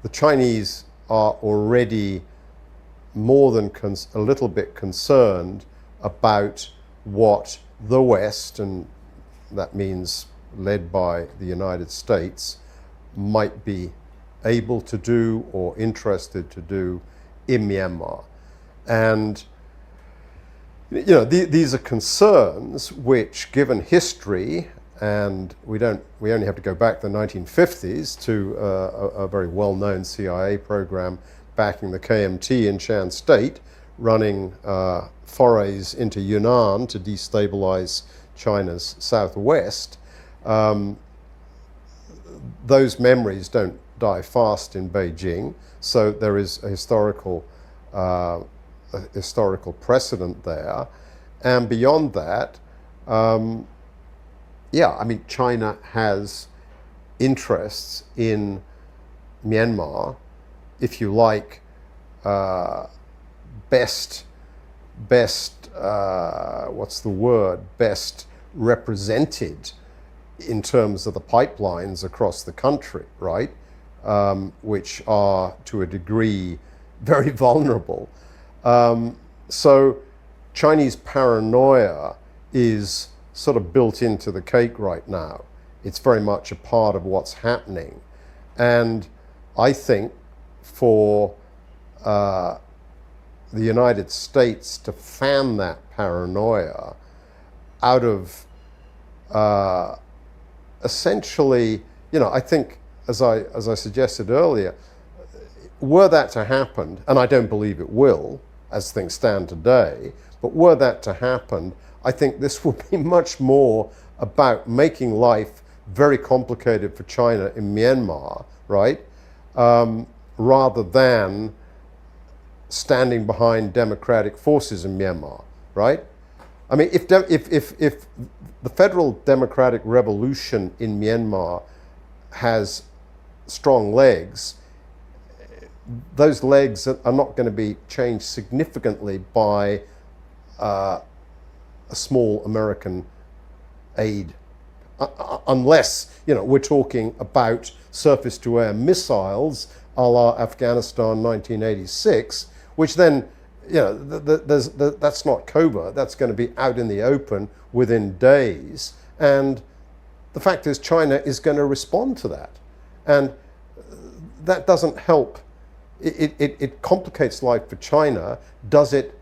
The Chinese are already more than a little bit concerned about what the West, and that means led by the United States, might be able to do or interested to do in Myanmar. And these are concerns which, given history, and we only have to go back to the 1950s to a very well-known CIA program backing the KMT in Shan State, running forays into Yunnan to destabilize China's southwest. Those memories don't die fast in Beijing, so there is a historical precedent there. And beyond that, China has interests in Myanmar, if you like, best represented in terms of the pipelines across the country, right? Which are to a degree very vulnerable. So Chinese paranoia is sort of built into the cake right now. It's very much a part of what's happening. And I think for the United States to fan that paranoia out of essentially, I think, as I suggested earlier, were that to happen, and I don't believe it will, as things stand today, but were that to happen, I think this will be much more about making life very complicated for China in Myanmar, right? Rather than standing behind democratic forces in Myanmar, right? I mean, if the federal democratic revolution in Myanmar has strong legs, those legs are not going to be changed significantly by a small American aid, unless we're talking about surface-to-air missiles a la Afghanistan 1986, which then that's not covert. That's going to be out in the open within days, and the fact is China is going to respond to that, and that doesn't help. It complicates life for China. Does it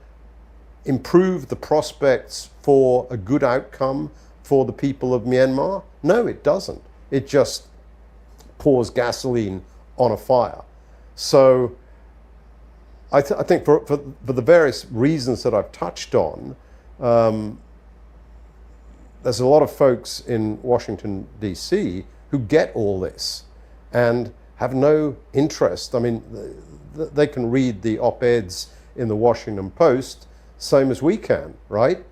improve the prospects for a good outcome for the people of Myanmar? No, it doesn't. It just pours gasoline on a fire. So I think for the various reasons that I've touched on, there's a lot of folks in Washington, D.C. who get all this and have no interest. I mean, they can read the op-eds in the Washington Post, same as we can, right?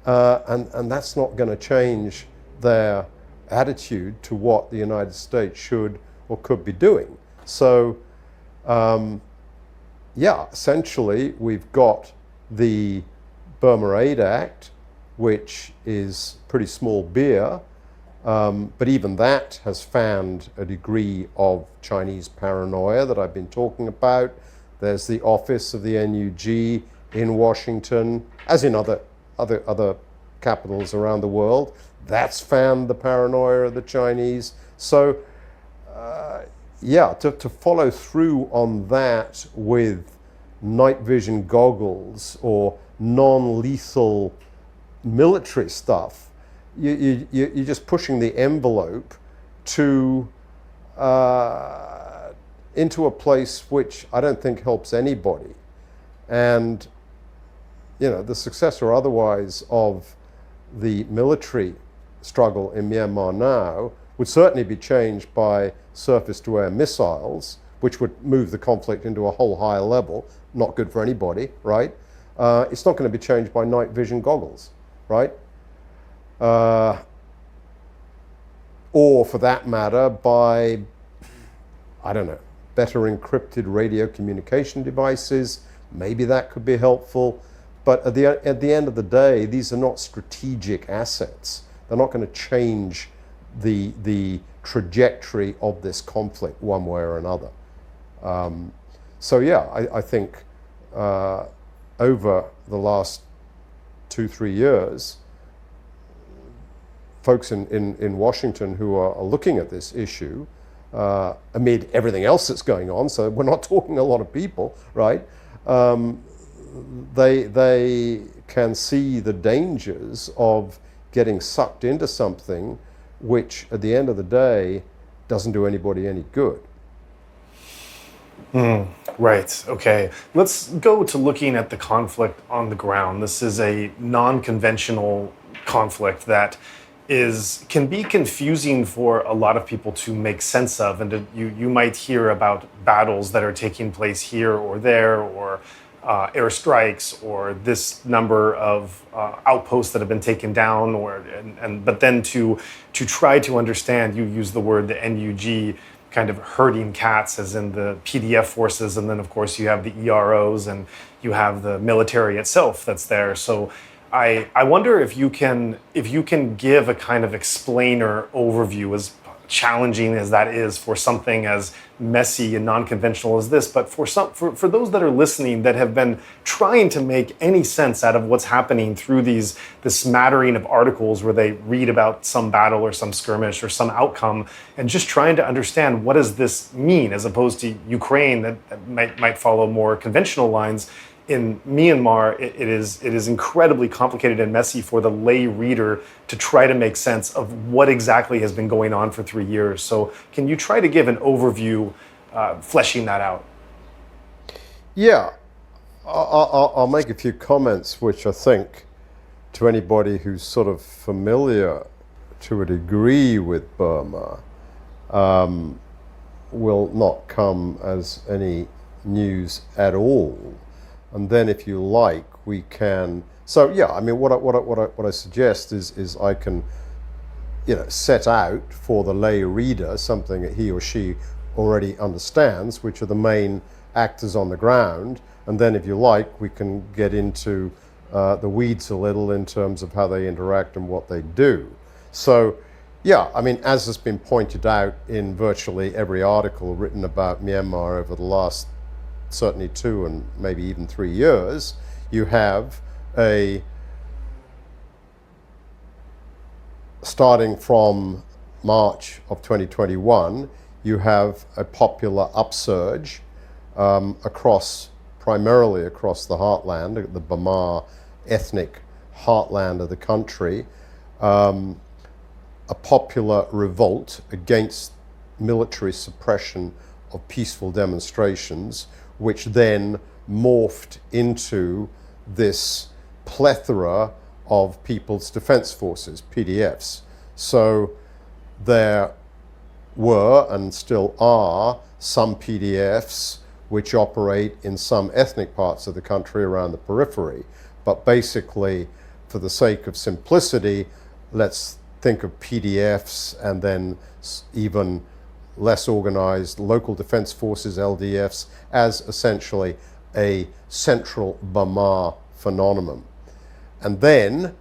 And that's not going to change their attitude to what the United States should or could be doing. So, essentially, we've got the Burma Aid Act, which is pretty small beer, but even that has fanned a degree of Chinese paranoia that I've been talking about. There's the office of the NUG in Washington, as in other capitals around the world. That's fanned the paranoia of the Chinese. So, to follow through on that with night vision goggles or non-lethal military stuff, you're just pushing the envelope to into a place which I don't think helps anybody. And the success or otherwise of the military struggle in Myanmar now would certainly be changed by surface-to-air missiles, which would move the conflict into a whole higher level. Not good for anybody, right? It's not going to be changed by night vision goggles, right? Or for that matter, by, I don't know, better encrypted radio communication devices. Maybe that could be helpful. But at the end of the day, these are not strategic assets. They're not going to change the trajectory of this conflict one way or another. I think over the last 2-3 years, folks in Washington who are looking at this issue, amid everything else that's going on, so we're not talking a lot of people, right? they can see the dangers of getting sucked into something which, at the end of the day, doesn't do anybody any good. Right. Okay. Let's go to looking at the conflict on the ground. This is a non-conventional conflict that can be confusing for a lot of people to make sense of, and you might hear about battles that are taking place here or there, or airstrikes, or this number of outposts that have been taken down, but then to try to understand, you use the word the NUG, kind of herding cats, as in the PDF forces, and then of course you have the EROs and you have the military itself that's there. So I wonder if you can give a kind of explainer overview, as challenging as that is for something as messy and non-conventional as this, but for those that are listening that have been trying to make any sense out of what's happening through this smattering of articles where they read about some battle or some skirmish or some outcome, and just trying to understand what does this mean, as opposed to Ukraine that might follow more conventional lines. In Myanmar, it is incredibly complicated and messy for the lay reader to try to make sense of what exactly has been going on for 3 years. So can you try to give an overview, fleshing that out? Yeah, I'll make a few comments which I think, to anybody who's sort of familiar to a degree with Burma, will not come as any news at all. And then, if you like, we can. So yeah, I mean, what I suggest is I can, set out for the lay reader something that he or she already understands, which are the main actors on the ground. And then, if you like, we can get into the weeds a little in terms of how they interact and what they do. So yeah, I mean, as has been pointed out in virtually every article written about Myanmar over the last certainly 2 and maybe even 3 years, you have starting from March of 2021, you have a popular upsurge primarily across the heartland, the Burma ethnic heartland of the country, a popular revolt against military suppression of peaceful demonstrations, which then morphed into this plethora of People's Defense Forces, PDFs. So there were and still are some PDFs which operate in some ethnic parts of the country around the periphery. But basically, for the sake of simplicity, let's think of PDFs and then even less organized local defense forces, LDFs, as essentially a central Burma phenomenon. And then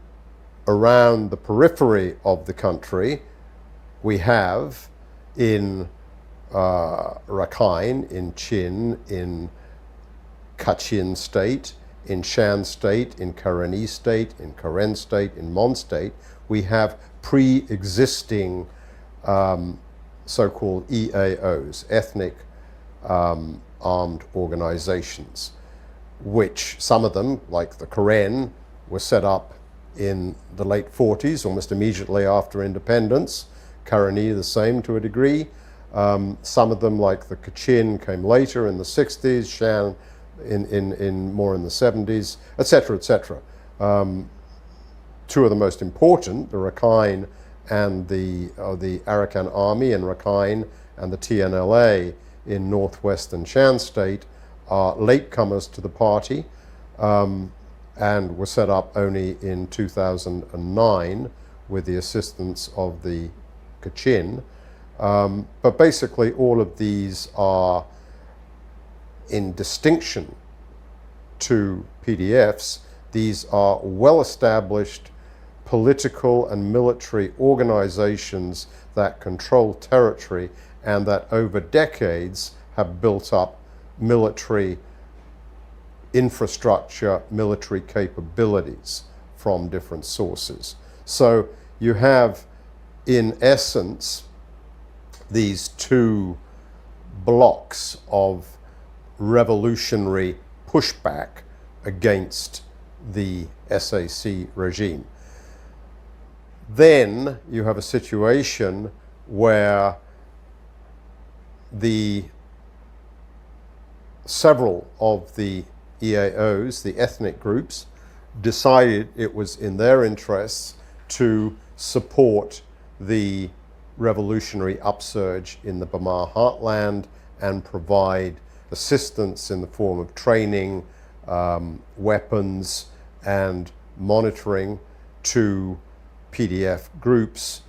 around the periphery of the country, we have in Rakhine, in Chin, in Kachin State, in Shan State, in Karenni State, in Karen State, in Mon State, we have pre-existing so-called EAOs, ethnic armed organizations, which some of them, like the Karen, were set up in the late 40s, almost immediately after independence. Karenni the same to a degree. Some of them, like the Kachin, came later in the 60s, Shan in more in the 70s, etc., etc. Two of the most important, the Rakhine and the Arakan Army in Rakhine and the TNLA in northwestern Shan State, are latecomers to the party and were set up only in 2009 with the assistance of the Kachin. But basically all of these are, in distinction to PDFs, these are well-established political and military organizations that control territory and that over decades have built up military infrastructure, military capabilities from different sources. So you have, in essence, these two blocks of revolutionary pushback against the SAC regime. Then you have a situation where several of the EAOs, the ethnic groups, decided it was in their interests to support the revolutionary upsurge in the Burma heartland and provide assistance in the form of training, weapons, and monitoring to PDF groups,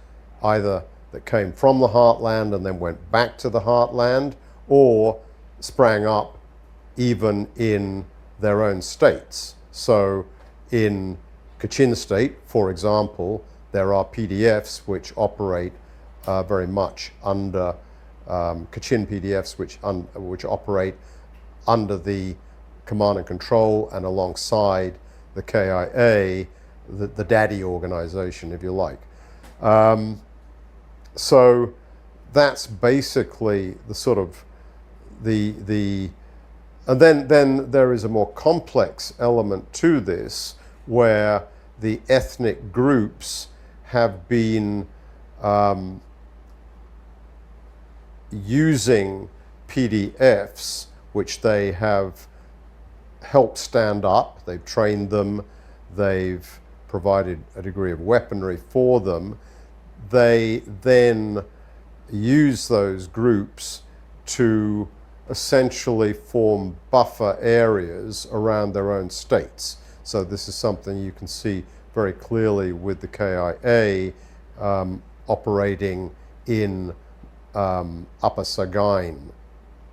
either that came from the heartland and then went back to the heartland, or sprang up even in their own states. So in Kachin State, for example, there are PDFs which operate very much under Kachin PDFs which operate under the command and control and alongside the KIA, the daddy organization, if you like. So that's basically the sort of and then there is a more complex element to this, where the ethnic groups have been using PDFs which they have helped stand up. They've trained them, they've provided a degree of weaponry for them. They then use those groups to essentially form buffer areas around their own states. So this is something you can see very clearly with the KIA operating in Upper Sagaing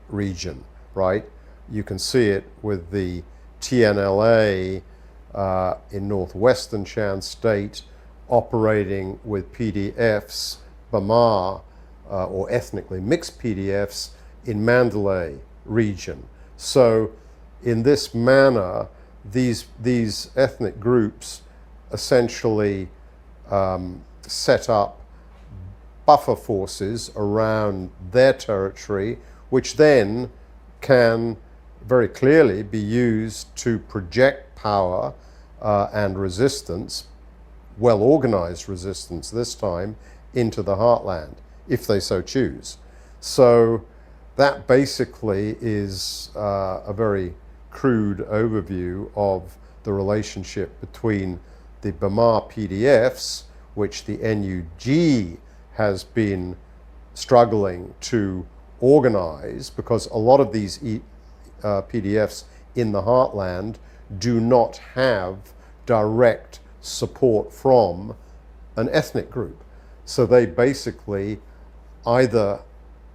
region, right? You can see it with the TNLA in northwestern Shan State operating with PDFs, Burma, or ethnically mixed PDFs in Mandalay region. So in this manner, these ethnic groups essentially set up buffer forces around their territory, which then can very clearly be used to project power and resistance, well-organized resistance this time, into the heartland, if they so choose. So that basically is a very crude overview of the relationship between the Burma PDFs, which the NUG has been struggling to organize, because a lot of these PDFs in the heartland do not have direct support from an ethnic group. So they basically either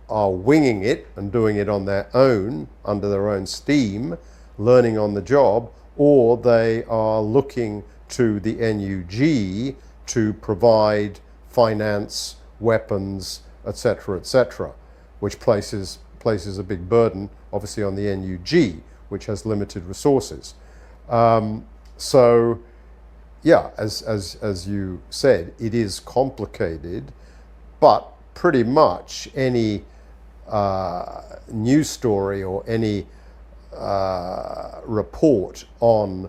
are winging it and doing it on their own, under their own steam, learning on the job, or they are looking to the NUG to provide finance, weapons, etc., which places a big burden, obviously, on the NUG, which has limited resources. So, yeah, as you said, it is complicated, but pretty much any news story or any report on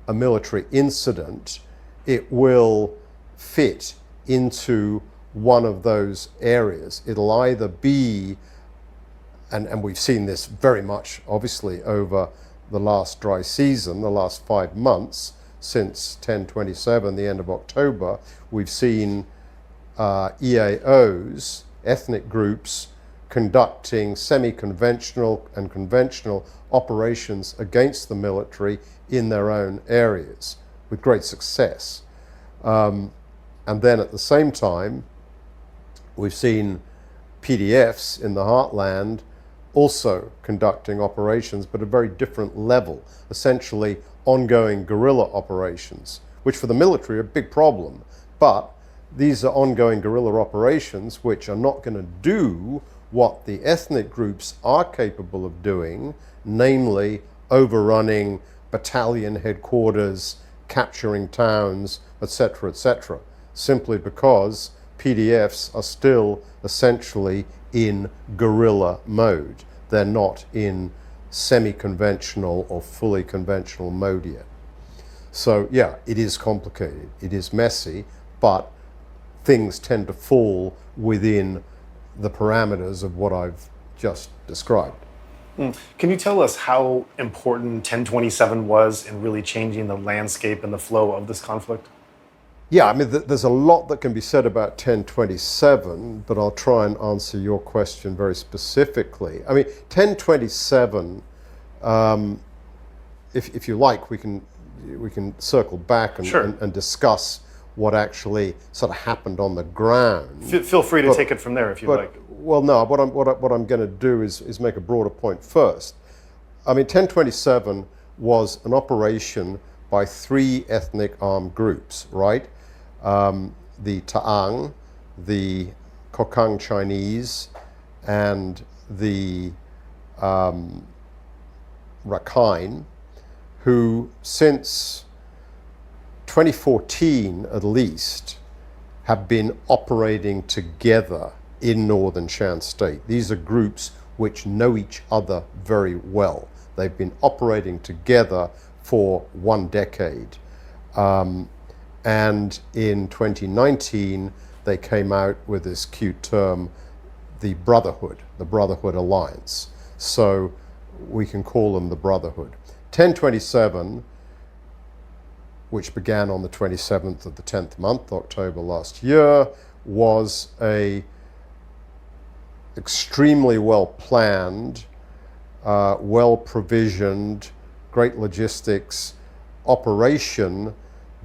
a military incident, it will fit into one of those areas. It'll either be, and we've seen this very much obviously over the last dry season, the last 5 months, since 10/27, the end of October, we've seen EAOs, ethnic groups, conducting semi-conventional and conventional operations against the military in their own areas with great success. And then at the same time, we've seen PDFs in the heartland also conducting operations, but at a very different level, essentially ongoing guerrilla operations, which for the military are a big problem. But these are ongoing guerrilla operations which are not going to do what the ethnic groups are capable of doing, namely overrunning battalion headquarters, capturing towns, etc., simply because PDFs are still essentially in guerrilla mode. They're not in semi-conventional or fully conventional mode yet. So yeah, it is complicated, it is messy, but things tend to fall within the parameters of what I've just described. Can you tell us how important 1027 was in really changing the landscape and the flow of this conflict? Yeah, I mean, there's a lot that can be said about 1027, but I'll try and answer your question very specifically. I mean, 1027, if you like, we can circle back and, Sure. and discuss what actually sort of happened on the ground. Feel free to take it from there if you like. Well, no, what I'm going to do is make a broader point first. I mean, 1027 was an operation by 3 ethnic armed groups, right? The Taang, the Kokang Chinese, and the Rakhine, who since 2014 at least have been operating together in northern Shan State. These are groups which know each other very well. They've been operating together for 1 decade. And in 2019, they came out with this cute term, the Brotherhood Alliance. So we can call them the Brotherhood. 1027, which began on the 27th of the 10th month, October last year, was a extremely well-planned, well-provisioned, great logistics operation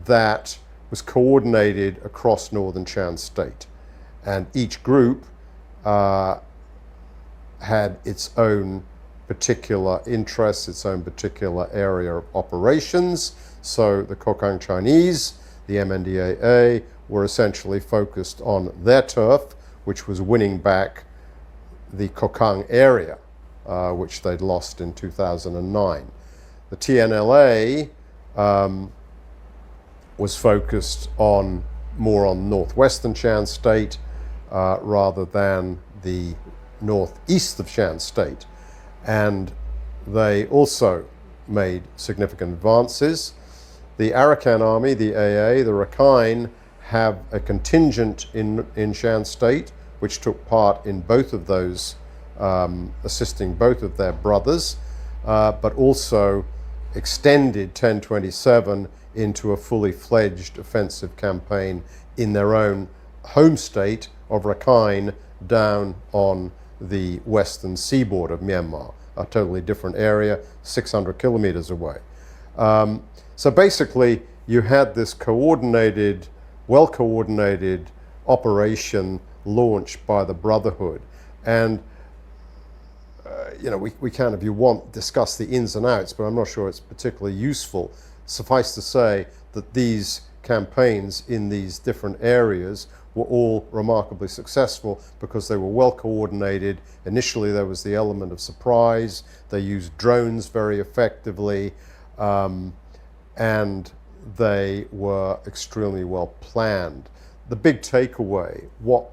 that was coordinated across northern Shan State. And each group had its own particular interests, its own particular area of operations. So the Kokang Chinese, the MNDAA, were essentially focused on their turf, which was winning back the Kokang area, which they'd lost in 2009. The TNLA was focused more on northwestern Shan State rather than the northeast of Shan State. And they also made significant advances. The Arakan Army, the AA, the Rakhine, have a contingent in Shan State, which took part in both of those, assisting both of their brothers, but also extended 1027 into a fully fledged offensive campaign in their own home state of Rakhine down on the western seaboard of Myanmar, a totally different area, 600 kilometers away. So basically, you had this coordinated, well-coordinated operation launched by the Brotherhood. And we can, if you want, discuss the ins and outs, but I'm not sure it's particularly useful. Suffice to say that these campaigns in these different areas were all remarkably successful because they were well coordinated. Initially, there was the element of surprise. They used drones very effectively, and they were extremely well planned. The big takeaway, what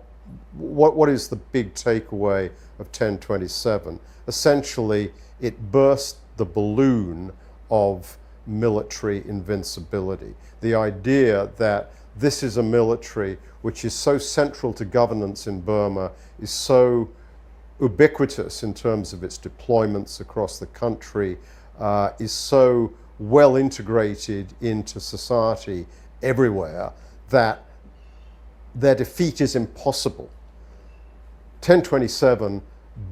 is the big takeaway of 1027? Essentially, it burst the balloon of military invincibility. The idea that this is a military which is so central to governance in Burma, is so ubiquitous in terms of its deployments across the country, is so well integrated into society everywhere that their defeat is impossible. 1027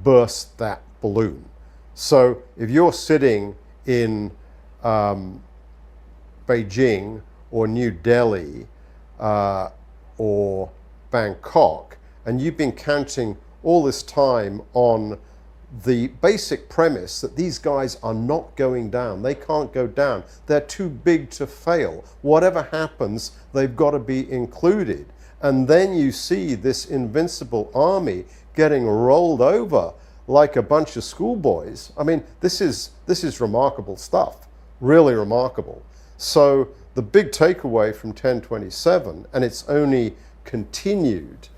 burst that balloon. So if you're sitting in Beijing or New Delhi or Bangkok, and you've been counting all this time on the basic premise that these guys are not going down. They can't go down. They're too big to fail. Whatever happens, they've got to be included. And then you see this invincible army getting rolled over like a bunch of schoolboys. I mean, this is remarkable stuff, really remarkable. So the big takeaway from 1027, and it's only continued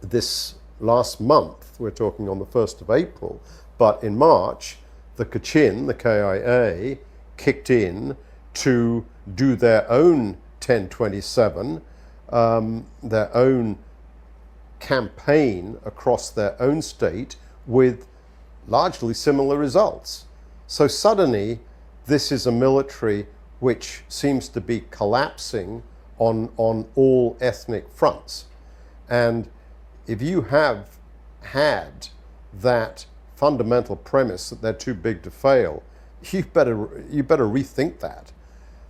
this last month, we're talking on the 1st of April, But in March, the Kachin, the KIA, kicked in to do their own 1027, their own campaign across their own state with largely similar results. So suddenly, this is a military which seems to be collapsing on all ethnic fronts. And if you have had that fundamental premise that they're too big to fail, you better rethink that.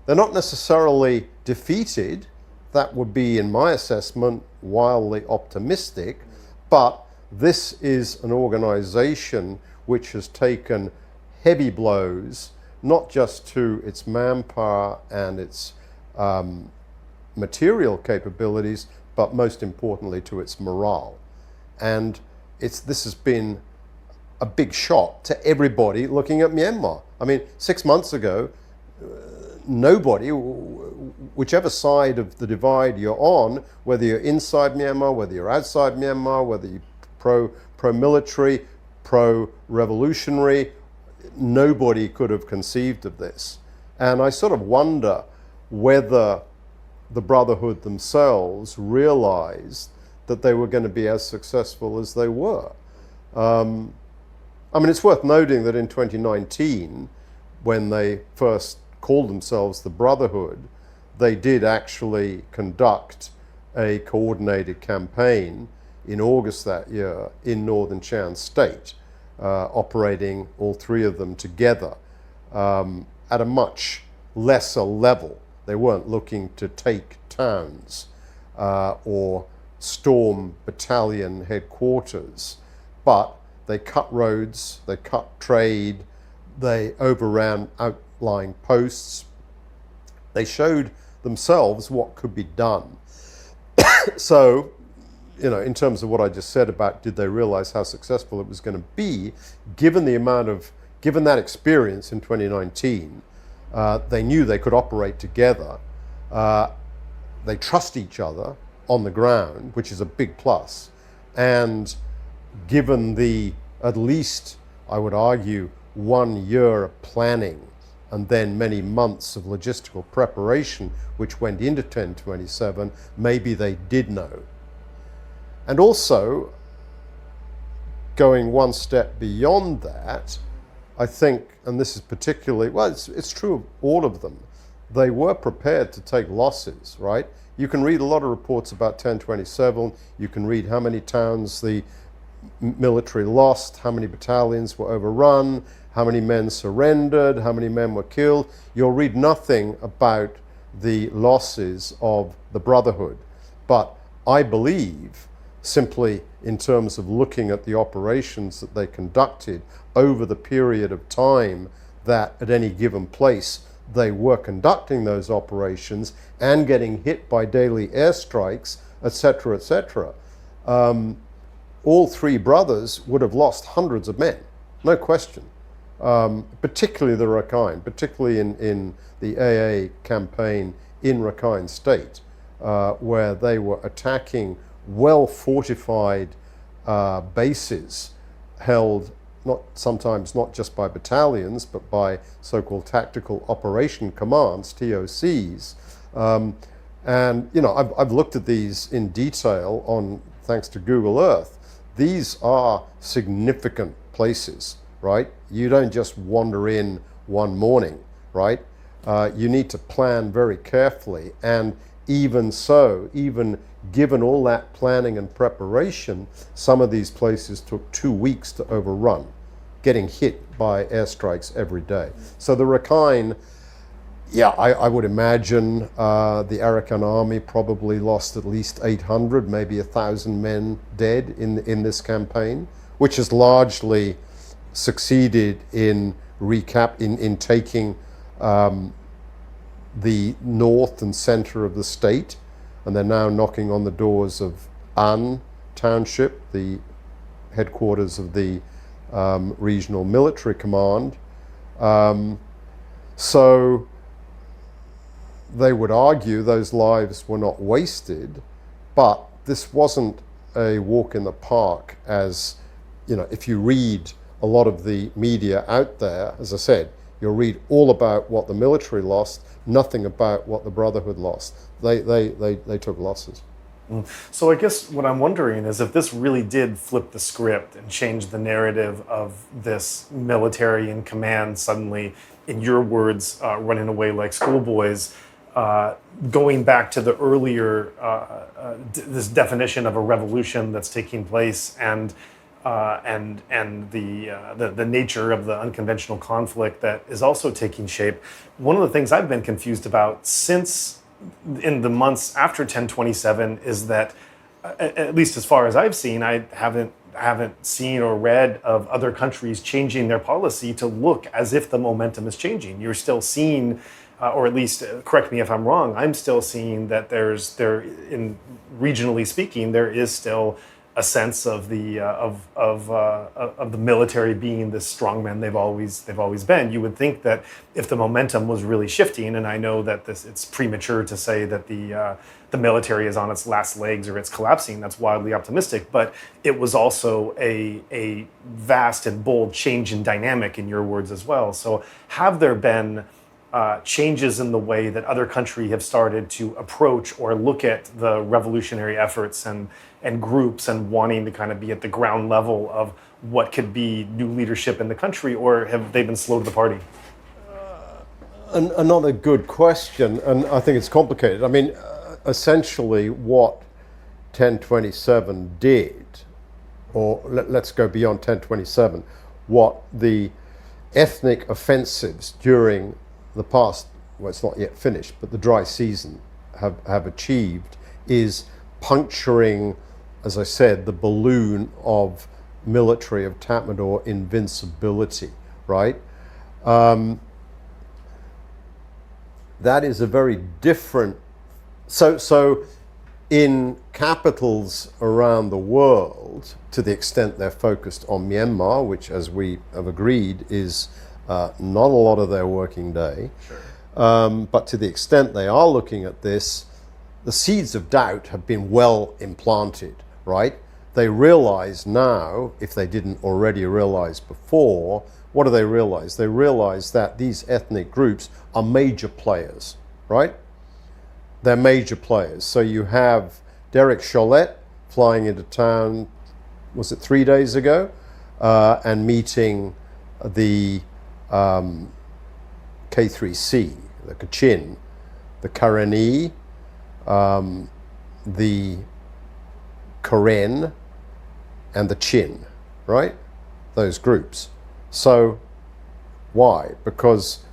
They're not necessarily defeated. That would be, in my assessment, wildly optimistic, but this is an organization which has taken heavy blows, not just to its manpower and its material capabilities, but most importantly to its morale. And this has been a big shock to everybody looking at Myanmar. I mean, 6 months ago, nobody, whichever side of the divide you're on, whether you're inside Myanmar, whether you're outside Myanmar, whether you're pro-military, pro-revolutionary, nobody could have conceived of this. And I sort of wonder whether the Brotherhood themselves realized that they were going to be as successful as they were. I mean, it's worth noting that in 2019, when they first called themselves the Brotherhood, they did actually conduct a coordinated campaign in August that year in northern Shan State, operating all three of them together at a much lesser level. They weren't looking to take towns or storm battalion headquarters, but they cut roads, they cut trade, they overran outlying posts. They showed themselves what could be done. So, you know, in terms of what I just said about did they realize how successful it was going to be, given that experience in 2019, they knew they could operate together. They trust each other on the ground, which is a big plus. And given the, at least, I would argue, 1 year of planning and then many months of logistical preparation, which went into 1027, maybe they did know. And also, going one step beyond that, I think, and this is particularly, well, it's true of all of them, they were prepared to take losses, right? You can read a lot of reports about 1027, you can read how many towns the military lost, how many battalions were overrun, how many men surrendered, how many men were killed. You'll read nothing about the losses of the Brotherhood. But I believe, simply in terms of looking at the operations that they conducted over the period of time that at any given place they were conducting those operations and getting hit by daily airstrikes, etc., etc., all three brothers would have lost hundreds of men, no question. Particularly the Rakhine, particularly in the AA campaign in Rakhine State, where they were attacking well-fortified bases held sometimes not just by battalions, but by so-called tactical operation commands, TOCs. And you know, I've looked at these in detail thanks to Google Earth. These are significant places, right? You don't just wander in one morning, right? You need to plan very carefully. And even so, even given all that planning and preparation, some of these places took 2 weeks to overrun, getting hit by airstrikes every day. So the Rakhine, yeah, I would imagine the Arakan army probably lost at least 800, maybe 1,000 men dead in this campaign, which has largely succeeded in taking the north and center of the state, and they're now knocking on the doors of An Township, the headquarters of the regional military command. So they would argue those lives were not wasted, but this wasn't a walk in the park, as you know, if you read a lot of the media out there, as I said, you'll read all about what the military lost, nothing about what the Brotherhood lost. They took losses. So I guess what I'm wondering is if this really did flip the script and change the narrative of this military in command suddenly, in your words, running away like schoolboys, going back to the earlier, this definition of a revolution that's taking place and the nature of the unconventional conflict that is also taking shape. One of the things I've been confused about since in the months after 1027 is that, at least as far as I've seen, I haven't seen or read of other countries changing their policy to look as if the momentum is changing. You're still seeing, or at least correct me if I'm wrong, I'm still seeing that regionally speaking, there is still a sense of the military being the strongmen they've always been. You would think that if the momentum was really shifting, and I know that it's premature to say that the military is on its last legs or it's collapsing. That's wildly optimistic, but it was also a vast and bold change in dynamic, in your words as well. So have there been changes in the way that other countries have started to approach or look at the revolutionary efforts and groups and wanting to kind of be at the ground level of what could be new leadership in the country, or have they been slow to the party? Another good question, and I think it's complicated. I mean, essentially what 1027 did, or let's go beyond 1027, what the ethnic offensives during the past, well, it's not yet finished, but the dry season have achieved is puncturing, as I said, the balloon of military of Tatmadaw invincibility, right? That is a very different, so in capitals around the world, to the extent they're focused on Myanmar, which, as we have agreed, is not a lot of their working day. Sure. But to the extent they are looking at this, the seeds of doubt have been well implanted, right? They realize now, if they didn't already realize before, what do they realize? They realize that these ethnic groups are major players, right? They're major players. So you have Derek Chollet flying into town, was it 3 days ago, and meeting the K3C, the Kachin, the Karenni, the Karen, and the Chin, right? Those groups. So why? Because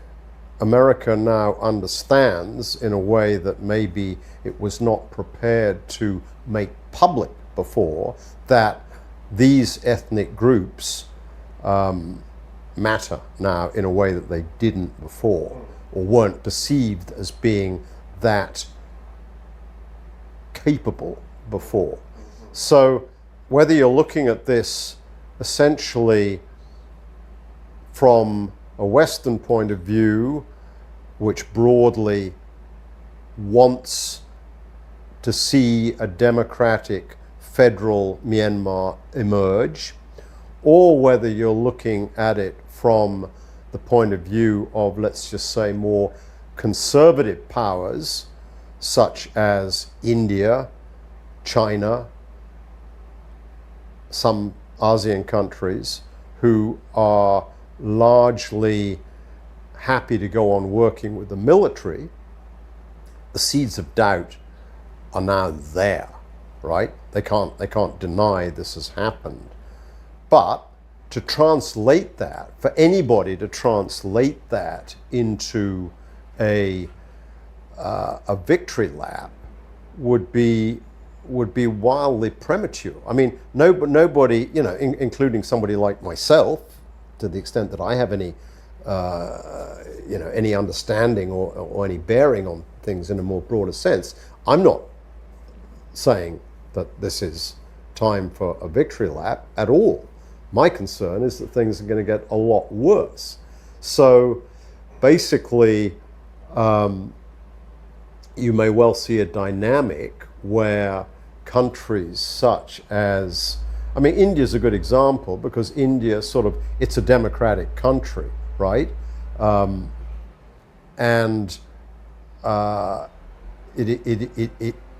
America now understands in a way that maybe it was not prepared to make public before, that these ethnic groups matter now in a way that they didn't before, or weren't perceived as being that capable before. So whether you're looking at this essentially from a Western point of view, which broadly wants to see a democratic federal Myanmar emerge, or whether you're looking at it from the point of view of, let's just say, more conservative powers such as India, China, some ASEAN countries who are largely happy to go on working with the military, the seeds of doubt are now there, right? They can't deny this has happened. But to translate that, for anybody to translate that into a victory lap would be wildly premature. I mean, nobody, you know, including somebody like myself, to the extent that I have any, any understanding or any bearing on things in a more broader sense, I'm not saying that this is time for a victory lap at all. My concern is that things are going to get a lot worse. So basically, you may well see a dynamic where countries such as I mean, India's a good example because India it's a democratic country, right? And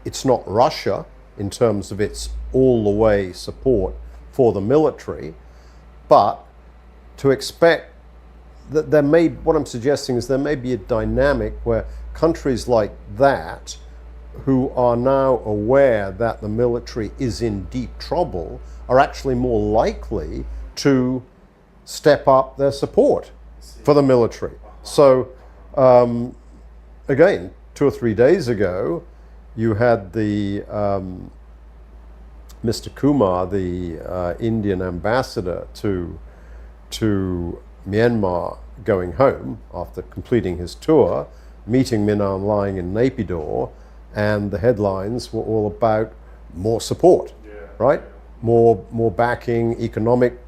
it's not Russia in terms of its all-the-way support for the military, but to expect that what I'm suggesting is there may be a dynamic where countries like that, who are now aware that the military is in deep trouble, are actually more likely to step up their support for the military. So, again, 2 or 3 days ago, you had the Mr. Kumar, the Indian ambassador to Myanmar, going home after completing his tour, meeting Min Aung Hlaing in Naypyidaw, and the headlines were all about more support, right? More backing, economic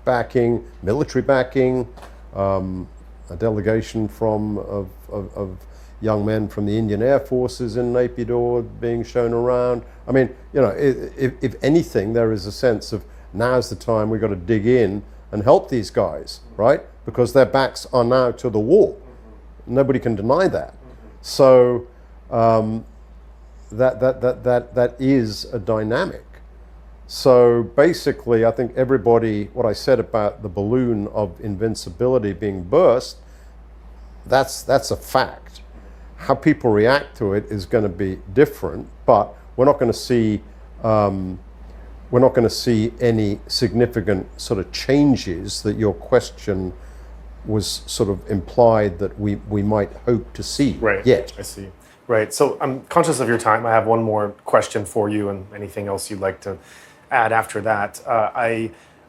backing, military backing, a delegation of young men from the Indian Air Forces in Naypyidaw being shown around. I mean, if anything, there is a sense of now's the time we've got to dig in and help these guys, right? Because their backs are now to the wall. Nobody can deny that. So that is a dynamic. So basically, I think everybody, what I said about the balloon of invincibility being burst, that's a fact. How people react to it is going to be different, but we're not going to see any significant sort of changes that your question was sort of implied that we might hope to see yet. I see. Right. So I'm conscious of your time. I have one more question for you, and anything else you'd like to add after that.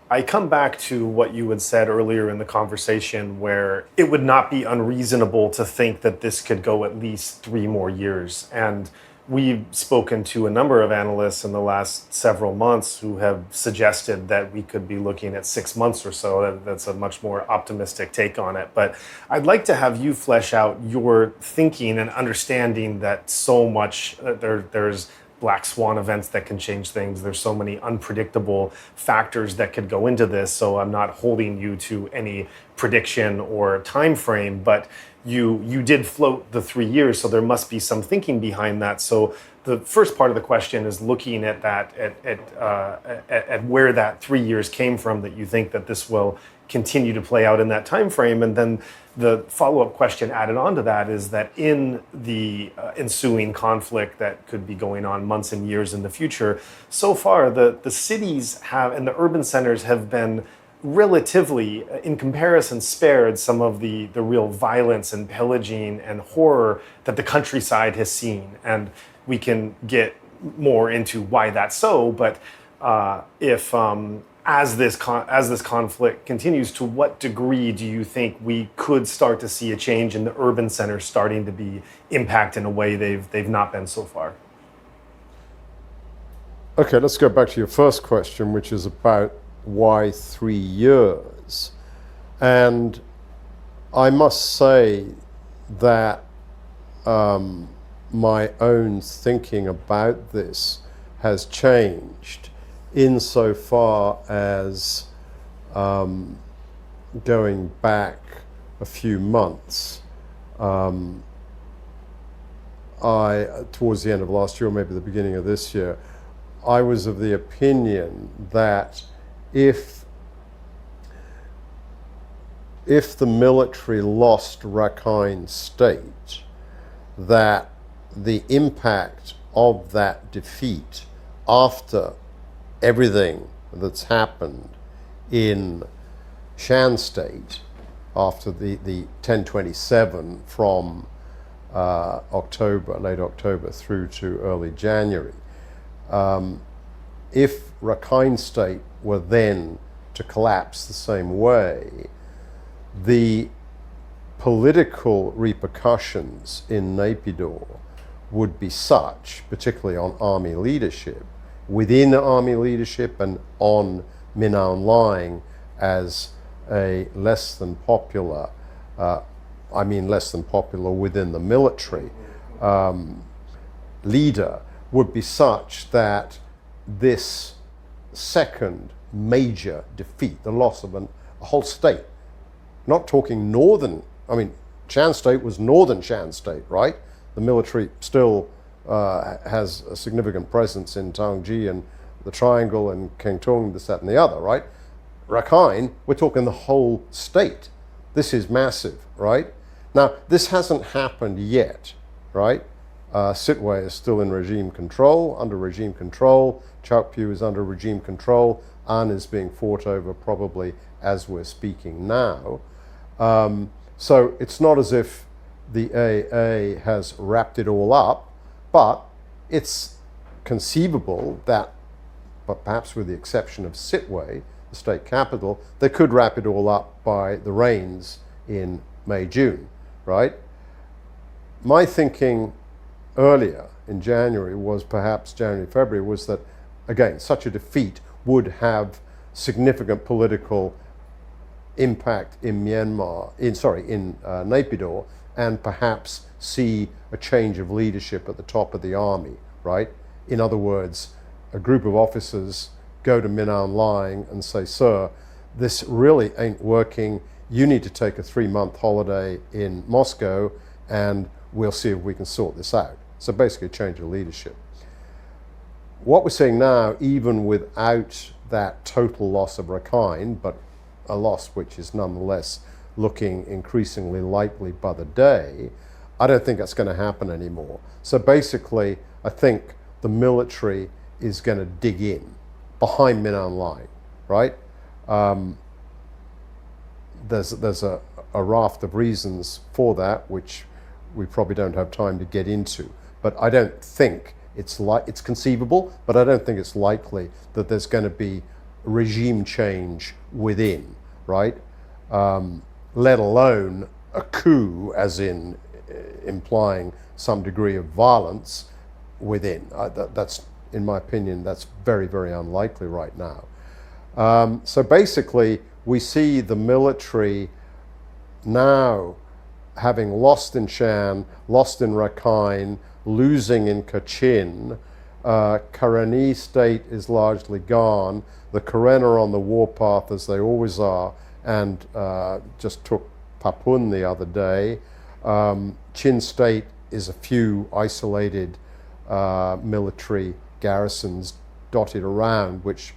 I come back to what you had said earlier in the conversation, where it would not be unreasonable to think that this could go at least 3 more years. And we've spoken to a number of analysts in the last several months who have suggested that we could be looking at 6 months or so. That's a much more optimistic take on it. But I'd like to have you flesh out your thinking and understanding that so much, there's black swan events that can change things. There's so many unpredictable factors that could go into this. So I'm not holding you to any prediction or time frame, but you did float the 3 years, so there must be some thinking behind that. So the first part of the question is looking at that, at where that 3 years came from, that you think that this will continue to play out in that time frame. And then the follow-up question added on to that is that in the ensuing conflict that could be going on months and years in the future, so far the cities have, and the urban centers have been relatively, in comparison, spared some of the real violence and pillaging and horror that the countryside has seen. And we can get more into why that's so, but as this conflict continues, to what degree do you think we could start to see a change in the urban centers starting to be impacted in a way they've not been so far? Okay, let's go back to your first question, which is about why 3 years. And I must say that my own thinking about this has changed insofar as going back a few months. Towards the end of last year, or maybe the beginning of this year, I was of the opinion that if the military lost Rakhine State, that the impact of that defeat after everything that's happened in Shan State, after the 1027 from late October through to early January, if Rakhine State were then to collapse the same way, the political repercussions in Naypyidaw would be such, particularly on army leadership, within army leadership and on Min Aung Hlaing as a less than popular within the military leader, would be such that this second major defeat, the loss of a whole state. Not talking northern, I mean, Shan State was northern Shan State, right? The military still has a significant presence in Taungji and the Triangle and Kengtung, this, that, and the other, right? Rakhine, we're talking the whole state. This is massive, right? Now, this hasn't happened yet, right? Sitwe is still in regime control, under regime control. Chaukpu is under regime control. An is being fought over probably as we're speaking now. So it's not as if the AA has wrapped it all up, but it's conceivable that, but perhaps with the exception of Sitwe, the state capital, they could wrap it all up by the rains in May, June, right? My thinking earlier in January was perhaps January, February, was that, again, such a defeat would have significant political impact in Myanmar, in Naypyidaw, and perhaps see a change of leadership at the top of the army, right? In other words, a group of officers go to Min Aung Hlaing and say, sir, this really ain't working. You need to take a 3-month holiday in Moscow and we'll see if we can sort this out. So basically a change of leadership. What we're seeing now, even without that total loss of Rakhine, but a loss which is nonetheless looking increasingly likely by the day, I don't think that's going to happen anymore. So basically, I think the military is going to dig in behind Min Aung Hlaing, right? There's a raft of reasons for that, which we probably don't have time to get into. But I don't think it's conceivable, but I don't think it's likely that there's going to be regime change within, right? Let alone a coup, as in implying some degree of violence within. That's, in my opinion, that's very, very unlikely right now. So basically, we see the military now having lost in Shan, lost in Rakhine, losing in Kachin. Karenni state is largely gone. The Karen are on the warpath, as they always are, and just took Papun the other day. Chin state is a few isolated military garrisons dotted around, which,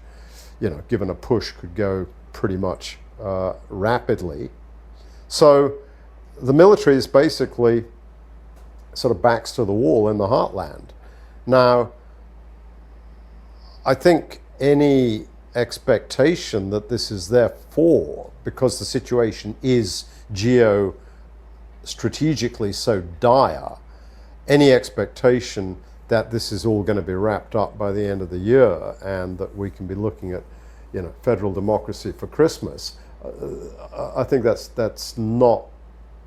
you know, given a push, could go pretty much rapidly. So the military is basically sort of backs to the wall in the heartland. Now, I think any expectation that this is therefore, because the situation is geo-strategically so dire, any expectation that this is all going to be wrapped up by the end of the year and that we can be looking at, you know, federal democracy for Christmas, I think that's not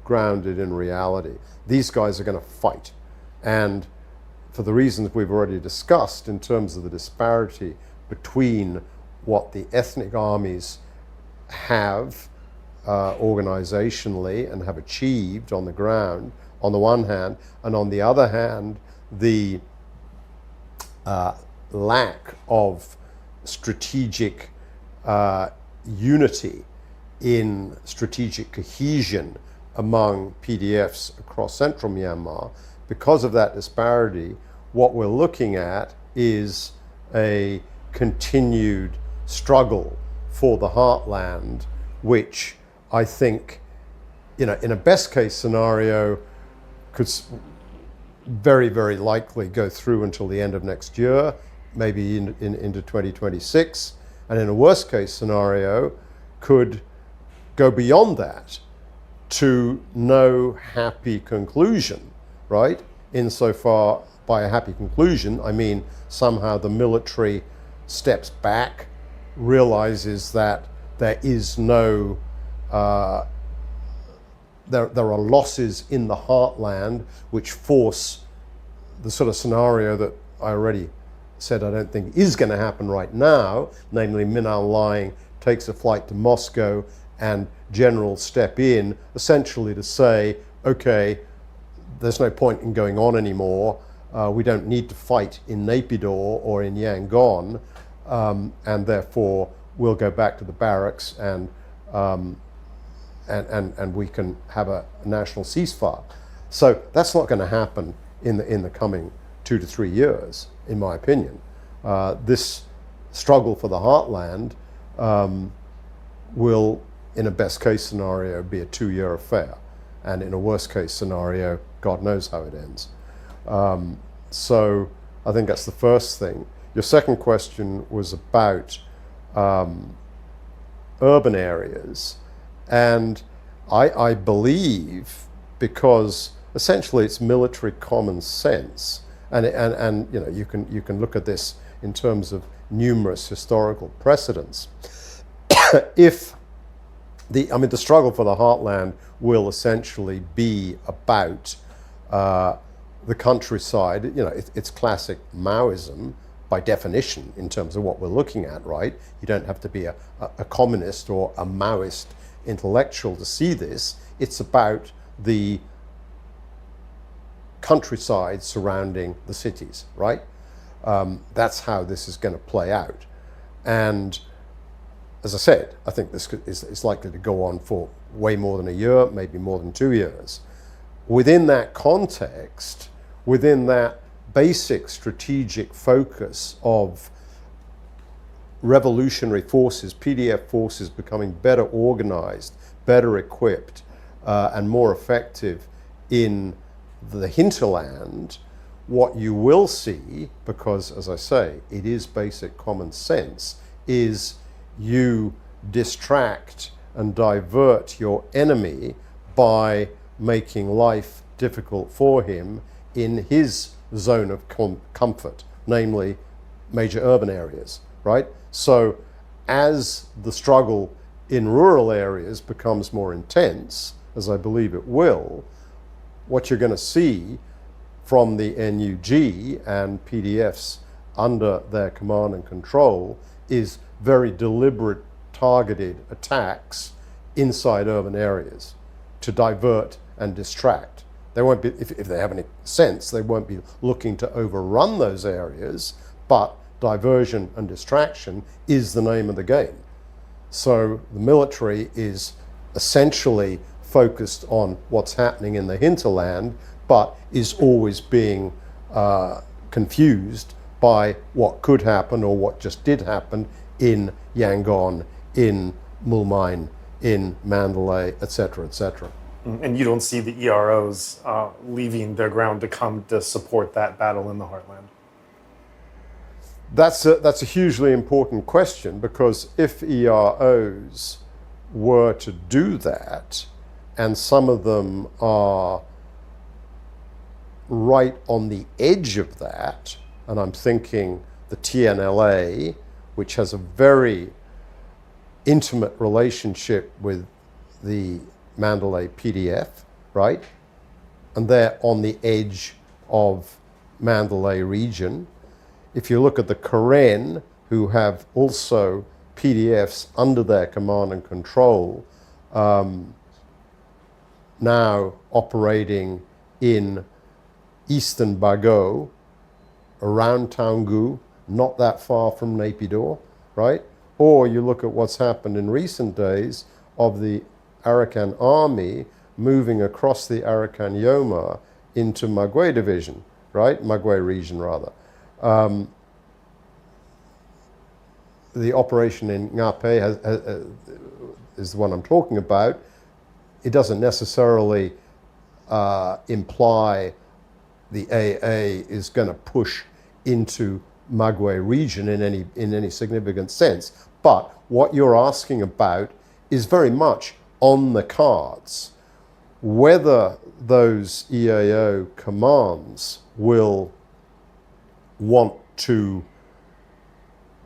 grounded in reality. These guys are going to fight, and for the reasons we've already discussed in terms of the disparity between what the ethnic armies have organizationally and have achieved on the ground on the one hand, and on the other hand, the lack of strategic unity in strategic cohesion among PDFs across central Myanmar. Because of that disparity, what we're looking at is a continued struggle for the heartland, which I think, you know, in a best case scenario, could very, very likely go through until the end of next year, maybe into 2026, and in a worst case scenario, could go beyond that to no happy conclusion, right? Insofar, by a happy conclusion, I mean somehow the military steps back, realizes that there is no, there are losses in the heartland which force the sort of scenario that I already said I don't think is going to happen right now, namely Min Aung Hlaing takes a flight to Moscow and generals step in essentially to say, okay, there's no point in going on anymore. We don't need to fight in Naypyidaw or in Yangon. and therefore we'll go back to the barracks and we can have a national ceasefire. So that's not going to happen in the coming 2 to 3 years, in my opinion. This struggle for the heartland will, in a best case scenario, be a 2-year affair, and in a worst case scenario, God knows how it ends. So I think that's the first thing. Your second question was about urban areas, and I believe, because essentially it's military common sense, and you know, you can look at this in terms of numerous historical precedents. If the struggle for the heartland will essentially be about the countryside, you know, it's classic Maoism by definition in terms of what we're looking at, right? You don't have to be a communist or a Maoist intellectual to see this. It's about the countryside surrounding the cities, right? That's how this is going to play out. And as I said, I think this is likely to go on for way more than a year, maybe more than 2 years. Within that context, within that basic strategic focus of revolutionary forces, PDF forces becoming better organized, better equipped, and more effective in the hinterland, what you will see, because as I say, it is basic common sense, is you distract and divert your enemy by making life difficult for him in his zone of comfort, namely major urban areas, right? So as the struggle in rural areas becomes more intense, as I believe it will, what you're going to see from the NUG and PDFs under their command and control is very deliberate, targeted attacks inside urban areas to divert and distract. They won't be, if they have any sense, they won't be looking to overrun those areas, but diversion and distraction is the name of the game. So the military is essentially focused on what's happening in the hinterland, but is always being confused by what could happen or what just did happen in Yangon, in Mulmine, in Mandalay, etc., etc. And you don't see the EROs leaving their ground to come to support that battle in the heartland? That's a hugely important question, because if EROs were to do that, and some of them are right on the edge of that, and I'm thinking the TNLA, which has a very intimate relationship with the Mandalay PDF, right? And they're on the edge of Mandalay region. If you look at the Karen, who have also PDFs under their command and control, now operating in eastern Bago, around Taungu, not that far from Naypyidaw, right? Or you look at what's happened in recent days of the Arakan army moving across the Arakan Yoma into Magwe division, right? Magwe region, rather. The operation in Ngape is the one I'm talking about. It doesn't necessarily imply the AA is going to push into Magwe region in any significant sense. But what you're asking about is very much on the cards. Whether those EAO commands will want to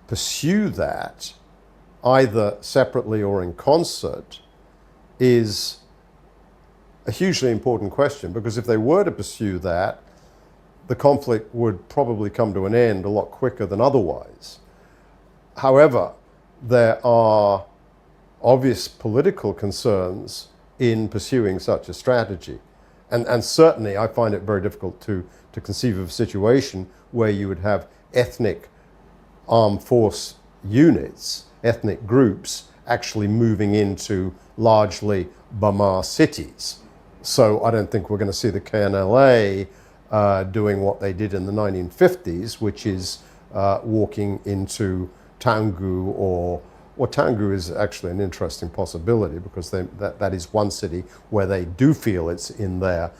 pursue that, either separately or in concert, is a hugely important question, because if they were to pursue that, the conflict would probably come to an end a lot quicker than otherwise. However, there are obvious political concerns in pursuing such a strategy. And certainly I find it very difficult to conceive of a situation where you would have ethnic armed force units, ethnic groups, actually moving into largely Burmese cities. So I don't think we're going to see the KNLA doing what they did in the 1950s, which is walking into Taungu or Taungu is actually an interesting possibility because that is one city where they do feel it's in their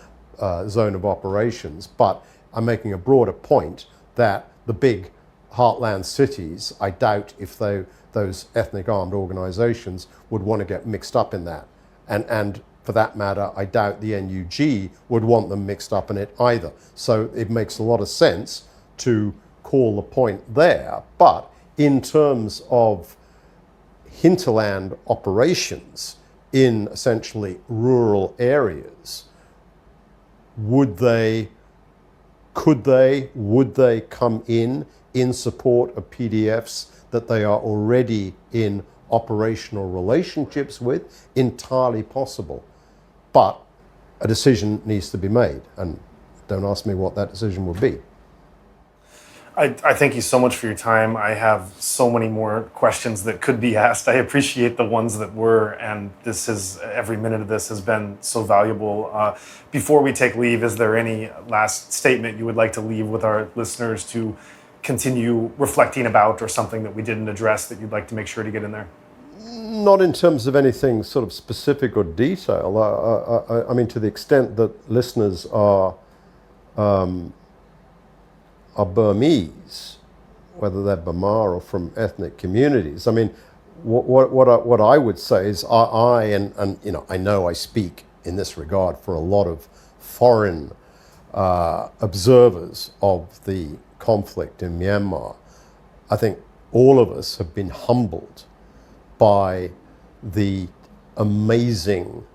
zone of operations. But I'm making a broader point that the big heartland cities, I doubt if those ethnic armed organizations would want to get mixed up in that. And for that matter, I doubt the NUG would want them mixed up in it either. So it makes a lot of sense to call the point there. But in terms of hinterland operations in essentially rural areas, would they come in support of PDFs that they are already in operational relationships with? Entirely possible. But a decision needs to be made, and don't ask me what that decision will be. I thank you so much for your time. I have so many more questions that could be asked. I appreciate the ones that were, and every minute of this has been so valuable. Before we take leave, is there any last statement you would like to leave with our listeners to continue reflecting about, or something that we didn't address that you'd like to make sure to get in there? Not in terms of anything sort of specific or detail. I mean, to the extent that listeners are Burmese, whether they're Burma or from ethnic communities. I mean, what I would say is I know I speak in this regard for a lot of foreign observers of the conflict in Myanmar. I think all of us have been humbled by the amazing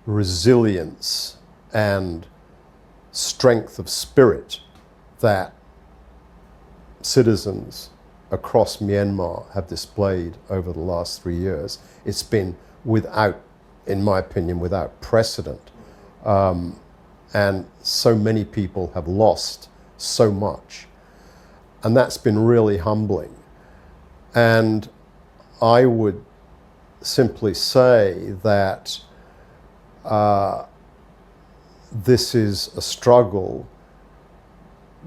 resilience and strength of spirit that citizens across Myanmar have displayed over the last 3 years. It's been in my opinion, without precedent. And so many people have lost so much. And that's been really humbling. And I would simply say that this is a struggle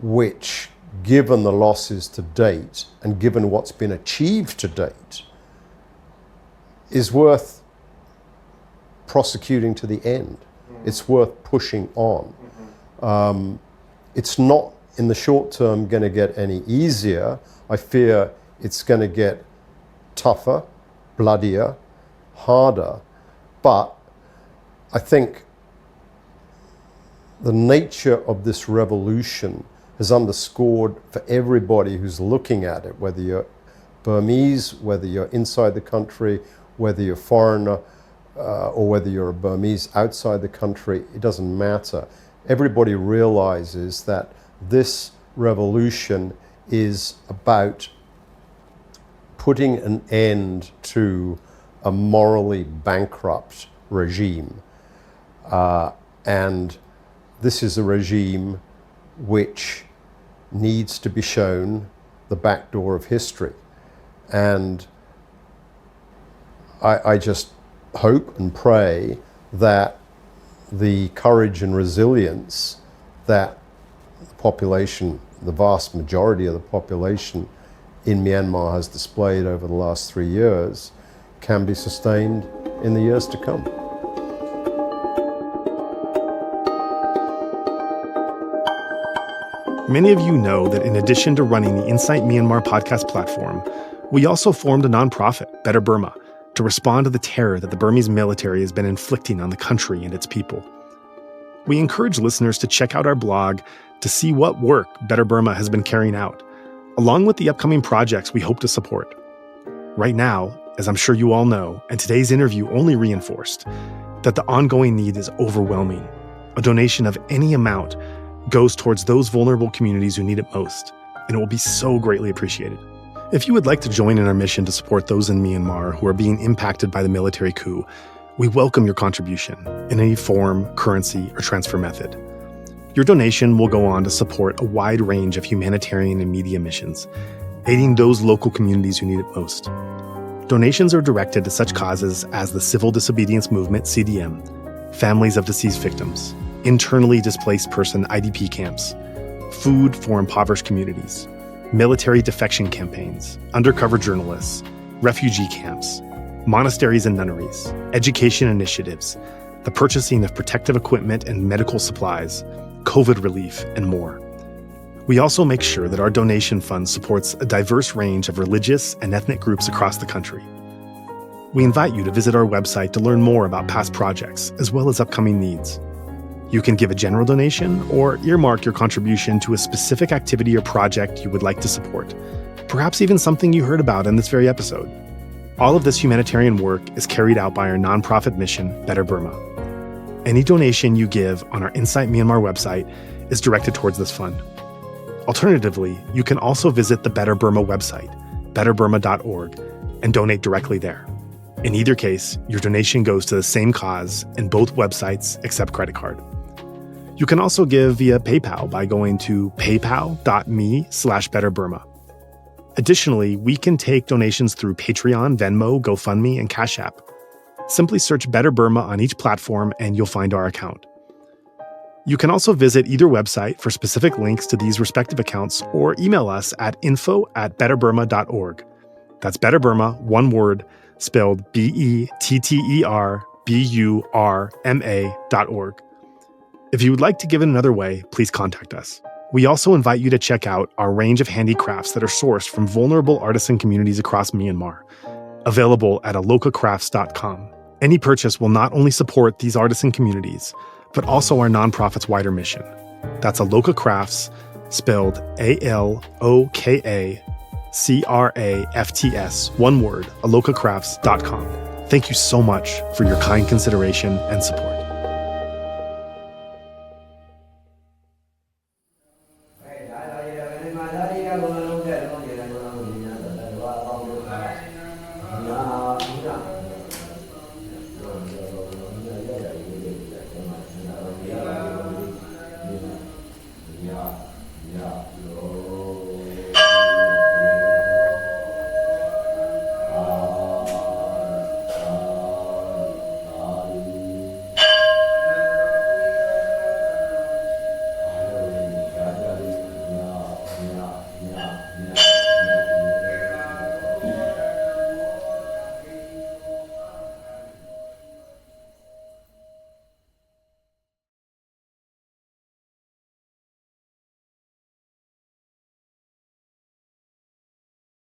which, given the losses to date and given what's been achieved to date, is worth prosecuting to the end. Mm-hmm. It's worth pushing on. Mm-hmm. It's not in the short term going to get any easier. I fear it's going to get tougher, bloodier, harder. But I think the nature of this revolution has underscored for everybody who's looking at it, whether you're Burmese, whether you're inside the country, whether you're a foreigner, or whether you're a Burmese outside the country, it doesn't matter. Everybody realizes that this revolution is about putting an end to a morally bankrupt regime. And this is a regime which needs to be shown the back door of history. And I just hope and pray that the courage and resilience that the population, the vast majority of the population in Myanmar has displayed over the last 3 years can be sustained in the years to come. Many of you know that in addition to running the Insight Myanmar podcast platform, we also formed a nonprofit, Better Burma, to respond to the terror that the Burmese military has been inflicting on the country and its people. We encourage listeners to check out our blog to see what work Better Burma has been carrying out, along with the upcoming projects we hope to support. Right now, as I'm sure you all know, and today's interview only reinforced, that the ongoing need is overwhelming. A donation of any amount goes towards those vulnerable communities who need it most, and it will be so greatly appreciated. If you would like to join in our mission to support those in Myanmar who are being impacted by the military coup, we welcome your contribution in any form, currency, or transfer method. Your donation will go on to support a wide range of humanitarian and media missions, aiding those local communities who need it most. Donations are directed to such causes as the Civil Disobedience Movement, CDM, families of deceased victims, internally displaced person IDP camps, food for impoverished communities, military defection campaigns, undercover journalists, refugee camps, monasteries and nunneries, education initiatives, the purchasing of protective equipment and medical supplies, COVID relief, and more. We also make sure that our donation fund supports a diverse range of religious and ethnic groups across the country. We invite you to visit our website to learn more about past projects as well as upcoming needs. You can give a general donation or earmark your contribution to a specific activity or project you would like to support, perhaps even something you heard about in this very episode. All of this humanitarian work is carried out by our nonprofit mission, Better Burma. Any donation you give on our Insight Myanmar website is directed towards this fund. Alternatively, you can also visit the Better Burma website, betterburma.org, and donate directly there. In either case, your donation goes to the same cause, and both websites accept credit card. You can also give via PayPal by going to paypal.me/betterburma. Additionally, we can take donations through Patreon, Venmo, GoFundMe, and Cash App. Simply search Better Burma on each platform and you'll find our account. You can also visit either website for specific links to these respective accounts or email us at info@betterburma.org. That's Better Burma, one word, spelled BETTERBURMA.org. If you would like to give in another way, please contact us. We also invite you to check out our range of handicrafts that are sourced from vulnerable artisan communities across Myanmar, available at alokacrafts.com. Any purchase will not only support these artisan communities, but also our nonprofit's wider mission. That's Aloka Crafts, spelled ALOKACRAFTS, one word, alokacrafts.com. Thank you so much for your kind consideration and support.